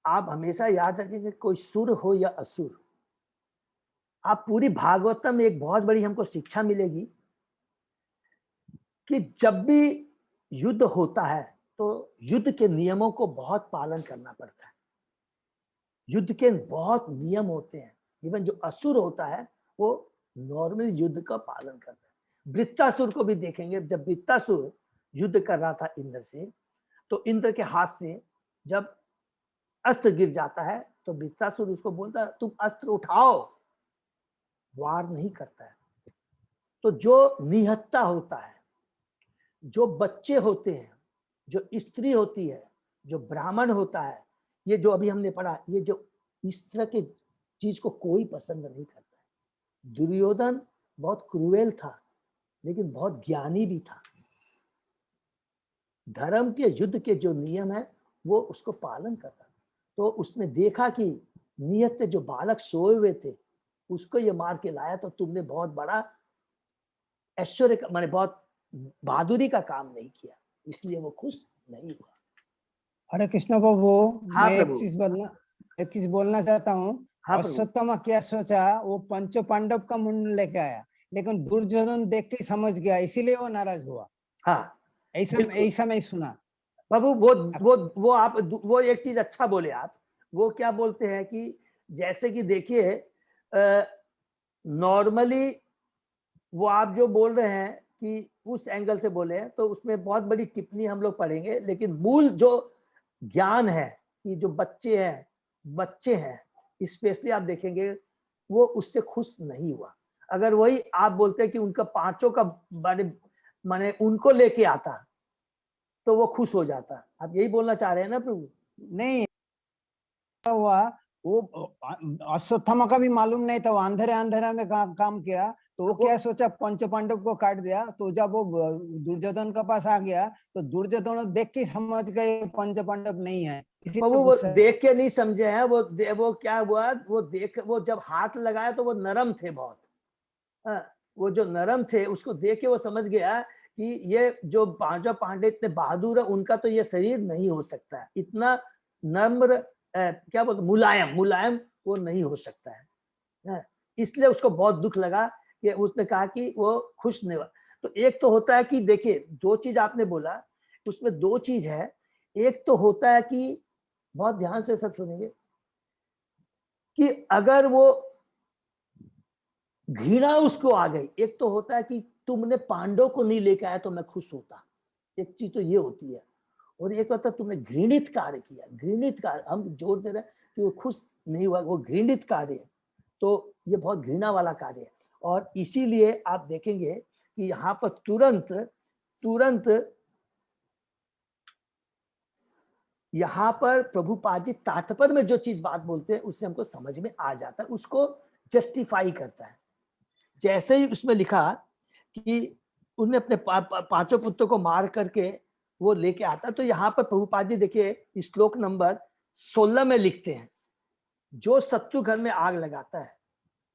आप हमेशा याद रखेंगे, कोई सुर हो या असुर, आप पूरी भागवतम में एक बहुत बड़ी हमको शिक्षा मिलेगी कि जब भी युद्ध होता है तो युद्ध के नियमों को बहुत पालन करना पड़ता है। युद्ध के बहुत नियम होते हैं। इवन जो असुर होता है वो नॉर्मल युद्ध का पालन करता है। वृत्तासुर को भी देखेंगे, जब वृत्तासुर युद्ध कर रहा था इंद्र से, तो इंद्र के हाथ से जब अस्त्र गिर जाता है तो वृत्तासुर उसको बोलता है तुम अस्त्र उठाओ, वार नहीं करता है। तो जो निहत्ता होता है, जो बच्चे होते हैं, जो स्त्री होती है, जो ब्राह्मण होता है, ये जो अभी हमने पढ़ा, ये जो इस तरह के चीज को कोई पसंद नहीं करता है। दुर्योधन बहुत क्रूएल था, लेकिन बहुत ज्ञानी भी था। धर्म के युद्ध के जो नियम है वो उसको पालन करता। तो उसने देखा कि नियत पे जो बालक सोए हुए थे उसको ये मार के लाया, तो तुमने बहुत बड़ा ऐश्वर्य का, माने बहुत बहादुरी का काम नहीं किया, इसलिए वो खुश नहीं हुआ। हरे कृष्ण प्रभु, हाँ मैं प्रभु। एक चीज बोलना चाहता हूँ। हाँ प्रभु। अश्वत्थामा क्या सोचा, वो पंच पांडव का मुंड लेके आया, लेकिन दुर्योधन देख के समझ गया, इसीलिए वो नाराज हुआ। हाँ ऐसा मैं सुना प्रभु। वो आप वो एक चीज अच्छा बोले आप। वो क्या बोलते हैं कि जैसे कि देखिए नॉर्मली वो आप जो बोल रहे हैं कि उस एंगल से बोले हैं, तो उसमें बहुत बड़ी टिप्पणी हम लोग पढ़ेंगे, लेकिन मूल जो ज्ञान है कि जो बच्चे हैं स्पेशली आप देखेंगे वो उससे खुश नहीं हुआ। अगर वही आप बोलते हैं कि उनका पांचों का माने उनको लेके आता तो वो खुश हो जाता। आप यही बोलना चाह रहे हैं ना प्रभु? नहीं हुआ, वो अश्वत्थामा का भी मालूम नहीं था, वो अंधेरे में काम किया। तो वो क्या सोचा, पंच पांडव को काट दिया। तो जब वो दुर्योधन के पास आ गया तो दुर्योधन देख के समझ गए पंच पांडव नहीं है। वो देख के नहीं समझे हैं, वो क्या हुआ, वो जब हाथ लगाया तो वो नरम थे बहुत। वो जो नरम थे उसको देख के वो समझ गया कि ये जो पांचों पांडे इतने बहादुर है, उनका तो ये शरीर नहीं हो सकता है, इतना नम्र क्या बोलते मुलायम वो नहीं हो सकता है। इसलिए उसको बहुत दुख लगा कि उसने कहा कि वो खुश नहीं हुआ। तो एक तो होता है कि देखिए दो चीज आपने बोला, उसमें दो चीज है। एक तो होता है कि बहुत ध्यान से सब सुनेंगे कि अगर वो घृणा उसको आ गई, एक तो होता है कि तुमने पांडव को नहीं लेकर आया तो मैं खुश होता, एक चीज तो ये होती है। और एक होता है तुमने घृणित कार्य किया, घृणित कार्य हम जोर दे रहे हैं कि वो खुश नहीं हुआ, वो घृणित कार्य है, तो ये बहुत घृणा वाला कार्य है। और इसीलिए आप देखेंगे कि यहाँ पर तुरंत यहाँ पर प्रभुपाद जी तात्पर्य में जो चीज बात बोलते हैं उससे हमको समझ में आ जाता है, उसको जस्टिफाई करता है। जैसे ही उसमें लिखा कि उन्होंने अपने पांचों पुत्रों को मार करके वो लेके आता, तो यहाँ पर प्रभुपाद जी देखिए श्लोक नंबर 16 में लिखते हैं, जो शत्रु घर में आग लगाता है,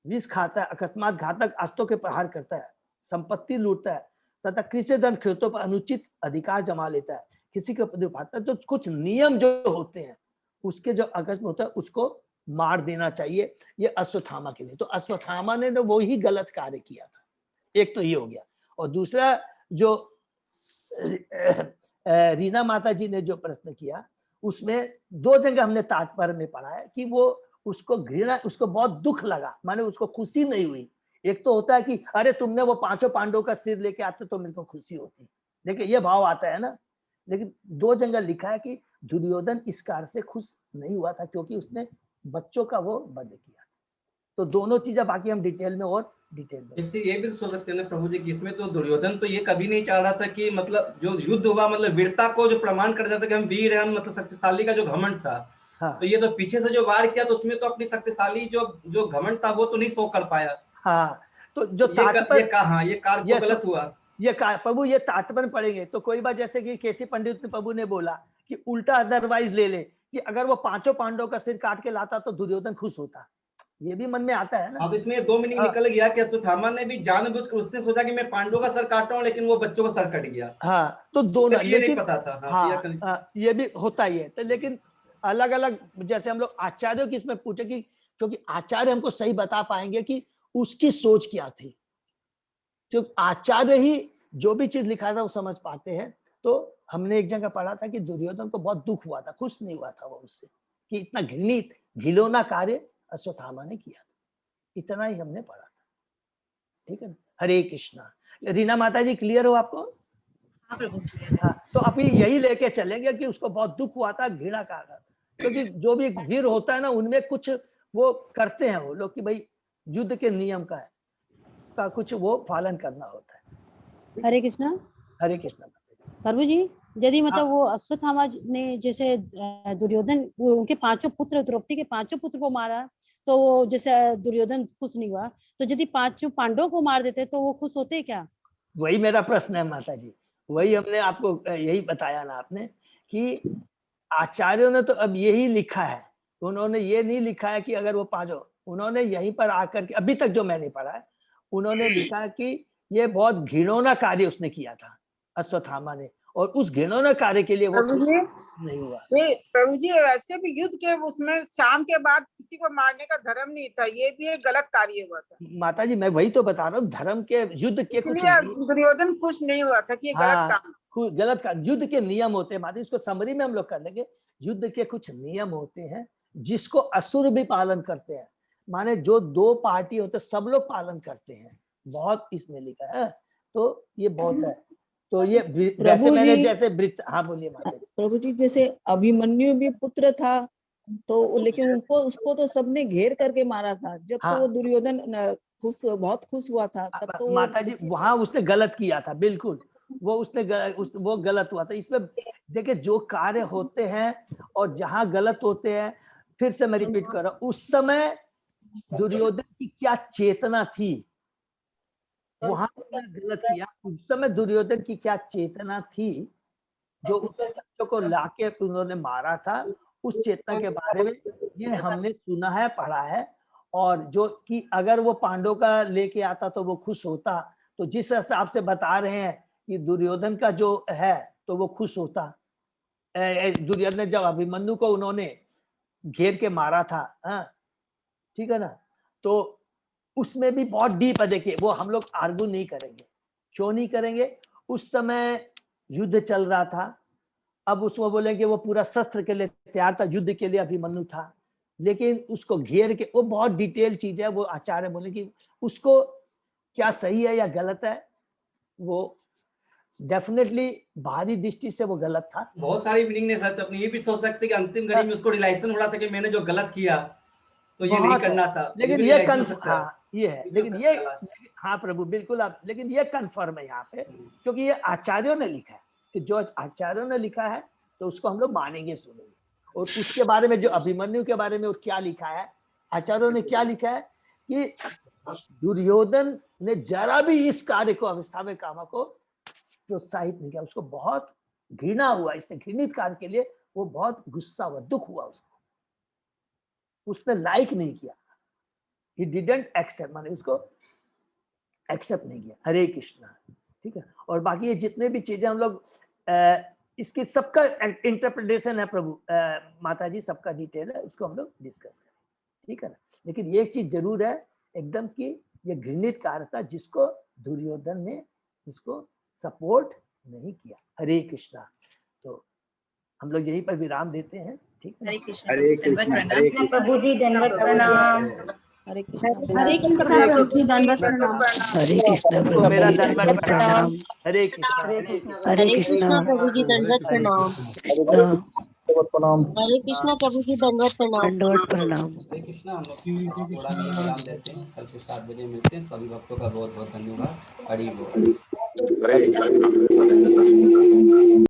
विष खाता है, अकस्मात घातक अस्त्रों के प्रहार करता है, संपत्ति लूटता है तथा कृषि धन खेतों पर अनुचित अधिकार जमा लेता है, किसी के प्रति उठाता है, तो कुछ नियम जो होते हैं उसके जो अगस्त में होता है उसको मार देना चाहिए। ये अश्वत्थामा के लिए, तो अश्वत्थामा ने तो वो ही गलत कार्य किया था। एक तो ये हो गया। और दूसरा जो रीना माता जी ने जो प्रश्न किया उसमें दो जगह हमने तात्पर्य में पढ़ा है कि वो उसको घृणा, उसको बहुत दुख लगा, माने उसको खुशी नहीं हुई। एक तो होता है कि अरे तुमने वो पांचों पांडवों का सिर लेके आते तो मेरे को खुशी होती, देखिए ये भाव आता है ना। लेकिन दो जगह लिखा है कि दुर्योधन इस कार्य से खुश नहीं हुआ था क्योंकि उसने बच्चों का वो वध किया। तो दोनों चीजें बाकी हम डिटेल में और डिटेल में इससे ये भी सोच सकते हैं ना प्रभु जी कि इसमें तो दुर्योधन तो ये कभी नहीं चाह रहा था कि मतलब जो युद्ध हुआ मतलब वीरता को जो प्रमाण कर जाता कि हम वीर हैं, हम मतलब शक्तिशाली का जो घमंड था। हाँ। तो ये तो पीछे से जो वार किया तो उसमें तो अपनी शक्तिशाली जो घमंड था वो तो नहीं शो कर पाया। हाँ, तो जो ये कार्य गलत हुआ। ये प्रभु ये तात्पर्य पढ़ेंगे तो कोई बात, जैसे कि केसी पंडित प्रभु ने बोला कि उल्टा अदरवाइज ले ले कि अगर वो पांचों पांडवों का सिर काट के लाता तो दुर्योधन खुश होता, ये भी मन में आता है ना। अब इसमें दो मीनिंग निकल गया कि अश्वत्थामा ने भी जानबूझकर उसने सोचा कि मैं पांडवों का सर काट रहा हूं लेकिन वो बच्चों का सर कट गया। हाँ, तो दोनों ये नहीं पता था। हाँ, ये भी होता ही है। तो लेकिन अलग अलग जैसे हम लोग आचार्यों की इसमें पूछे कि क्योंकि आचार्य हमको सही बता पाएंगे कि उसकी सोच क्या थी, क्योंकि आचार्य ही जो भी चीज लिखा था वो समझ पाते हैं। तो हमने एक जगह पढ़ा था कि दुर्योधन को बहुत दुख हुआ था, खुश नहीं हुआ था वो उससे कि इतना घिनौना कार्य अश्वत्थामा ने किया था, इतना ही हमने पढ़ा था। ठीक है ना। हरे कृष्णा। रीना माता जी क्लियर हो आपको? हाँ प्रभु। हाँ, तो अभी यही लेके चलेंगे कि उसको बहुत दुख हुआ था, घृणा का, क्योंकि जो भी वीर होता है ना उनमें कुछ वो करते हैं वो लोग कि भाई युद्ध के नियम का है। का कुछ वो पालन करना होता है। हरे कृष्णा हरे कृष्ण। प्रभु जी, यदि हाँ। मतलब वो अश्वत्थामा ने जैसे दुर्योधन उनके 5 पुत्र, द्रौपदी के 5 पुत्र को मारा, तो वो जैसे दुर्योधन खुश नहीं हुआ, तो यदि 5 पांडवों को मार देते तो वो खुश होते क्या? वही मेरा प्रश्न है माता जी, वही हमने आपको यही बताया ना आपने कि आचार्यों ने तो अब यही लिखा है, उन्होंने ये नहीं लिखा है कि अगर वो 5, उन्होंने यहीं पर आकर के अभी तक जो मैंने पढ़ा है, उन्होंने लिखा कि ये बहुत घिनौना कार्य उसने किया था अश्वत्थामा ने, और उस घिनौना कार्य के लिए वो प्रभु जी नहीं हुआ। ये प्रभु जी वैसे भी युद्ध के उसमें शाम के बाद किसी को मारने का धर्म नहीं था, ये भी एक गलत कार्य हुआ था। माता जी मैं वही तो बता रहा हूँ, धर्म के युद्ध के कुछ इसलिए दुर्योधन खुश नहीं हुआ था कि ये गलत काम। गलत काम, युद्ध के नियम होते हैं माता जी, इसको समरी में हम लोग कर लेंगे। युद्ध के कुछ नियम होते हैं जिसको असुर भी पालन करते हैं, माने जो 2 पार्टी होते सब लोग पालन करते हैं, बहुत इसमें लिखा है, तो ये बहुत है। तो ये वैसे मैंने जैसे हाँ बोलिए माता जी। प्रभु जी, जैसे अभिमन्यु भी पुत्र था, तो लेकिन उसको तो सबने घेर करके मारा था, जब हाँ। तो वो दुर्योधन बहुत खुश हुआ था, तब तो माता जी वहां उसने गलत किया था, बिल्कुल वो उसने वो गलत हुआ था। इसमें देखिए जो कार्य होते हैं और जहां गलत होते हैं, फिर से मैं रिपीट कर रहा हूं, उस समय दुर्योधन की क्या चेतना थी, वहां गलत किया, उस समय दुर्योधन की क्या चेतना थी, जो उस बच्चों को लाके उन्होंने मारा था, उस चेतना के बारे में ये हमने सुना है, पढ़ा है। और जो कि अगर वो पांडव का लेके आता तो वो खुश होता, तो जिस हिसाब से बता रहे हैं कि दुर्योधन का जो है तो वो खुश होता। दुर्योधन ने जब अभिमन्यु को उन्होंने घेर के मारा था, ठीक है ना, तो उसमें भी बहुत डीप है। देखिए वो हम लोग आर्गू नहीं करेंगे, क्यों नहीं करेंगे, उस समय युद्ध चल रहा था, अब उसमें बोलेंगे वो पूरा शस्त्र के लिए तैयार था, युद्ध के लिए अभिमन्यु था, लेकिन उसको घेर के, वो बहुत डिटेल चीज है, वो आचार्य बोले कि उसको क्या सही है या गलत है, वो डेफिनेटली बाहरी दृष्टि से वो गलत था। बहुत सारी मीनिंग ने सकते, अपने ये भी सोच सकते कि अंतिम घड़ी में उसको रियलाइजेशन हो रहा था कि मैंने जो गलत किया तो ये नहीं करना था, लेकिन ये ये है, लेकिन ये हाँ प्रभु बिल्कुल आप, लेकिन ये कन्फर्म है यहाँ पे, क्योंकि ये आचार्यों ने लिखा है, कि जो आचार्यों ने लिखा है तो उसको हम लोग मानेंगे, सुनेंगे। और उसके बारे में जो अभिमन्यु के बारे में और क्या लिखा है, आचार्यों ने क्या लिखा है कि दुर्योधन ने जरा भी इस कार्य को, अवस्था में कामा को प्रोत्साहित नहीं किया, उसको बहुत घृणा हुआ, इसने घृणित कार्य के लिए वो बहुत गुस्सा हुआ, दुख हुआ उसको, उसने लाइक नहीं किया, he didn't accept, माने उसको एक्सेप्ट नहीं किया। हरे कृष्णा, ठीक है। और बाकी ये जितने भी चीजें हम लोग इसके सबका इंटरप्रिटेशन है प्रभु, माता जी सबका डिटेल है, उसको हम लोग डिस्कस करें, ठीक है ना। लेकिन ये चीज जरूर है एकदम कि ये घृणित कार्य था जिसको दुर्योधन ने उसको सपोर्ट नहीं किया। हरे कृष्णा। तो हम लोग यहीं पर विराम देते हैं, ठीक है। हरे कृष्ण प्रभु जी दंडवत प्रणाम। हरे कृष्ण। हरे कृष्णा प्रभु जी, दंडवत प्रणाम। हरे कृष्णा प्रभु मेरा जी, दंडवत दंडवत प्रणाम। हरे कृष्णा। हरे कृष्णा प्रभु जी दंडवत प्रणाम। कृष्णा हरे कृष्णा प्रभु जी दंडवत प्रणाम। दंडवत प्रणाम। हरे कृष्णा। हम लोग थोड़ा भी विराम देते हैं, कल फिर 7 बजे मिलते हैं। सभी भक्तों का बहुत बहुत धन्यवाद। हरि बोल।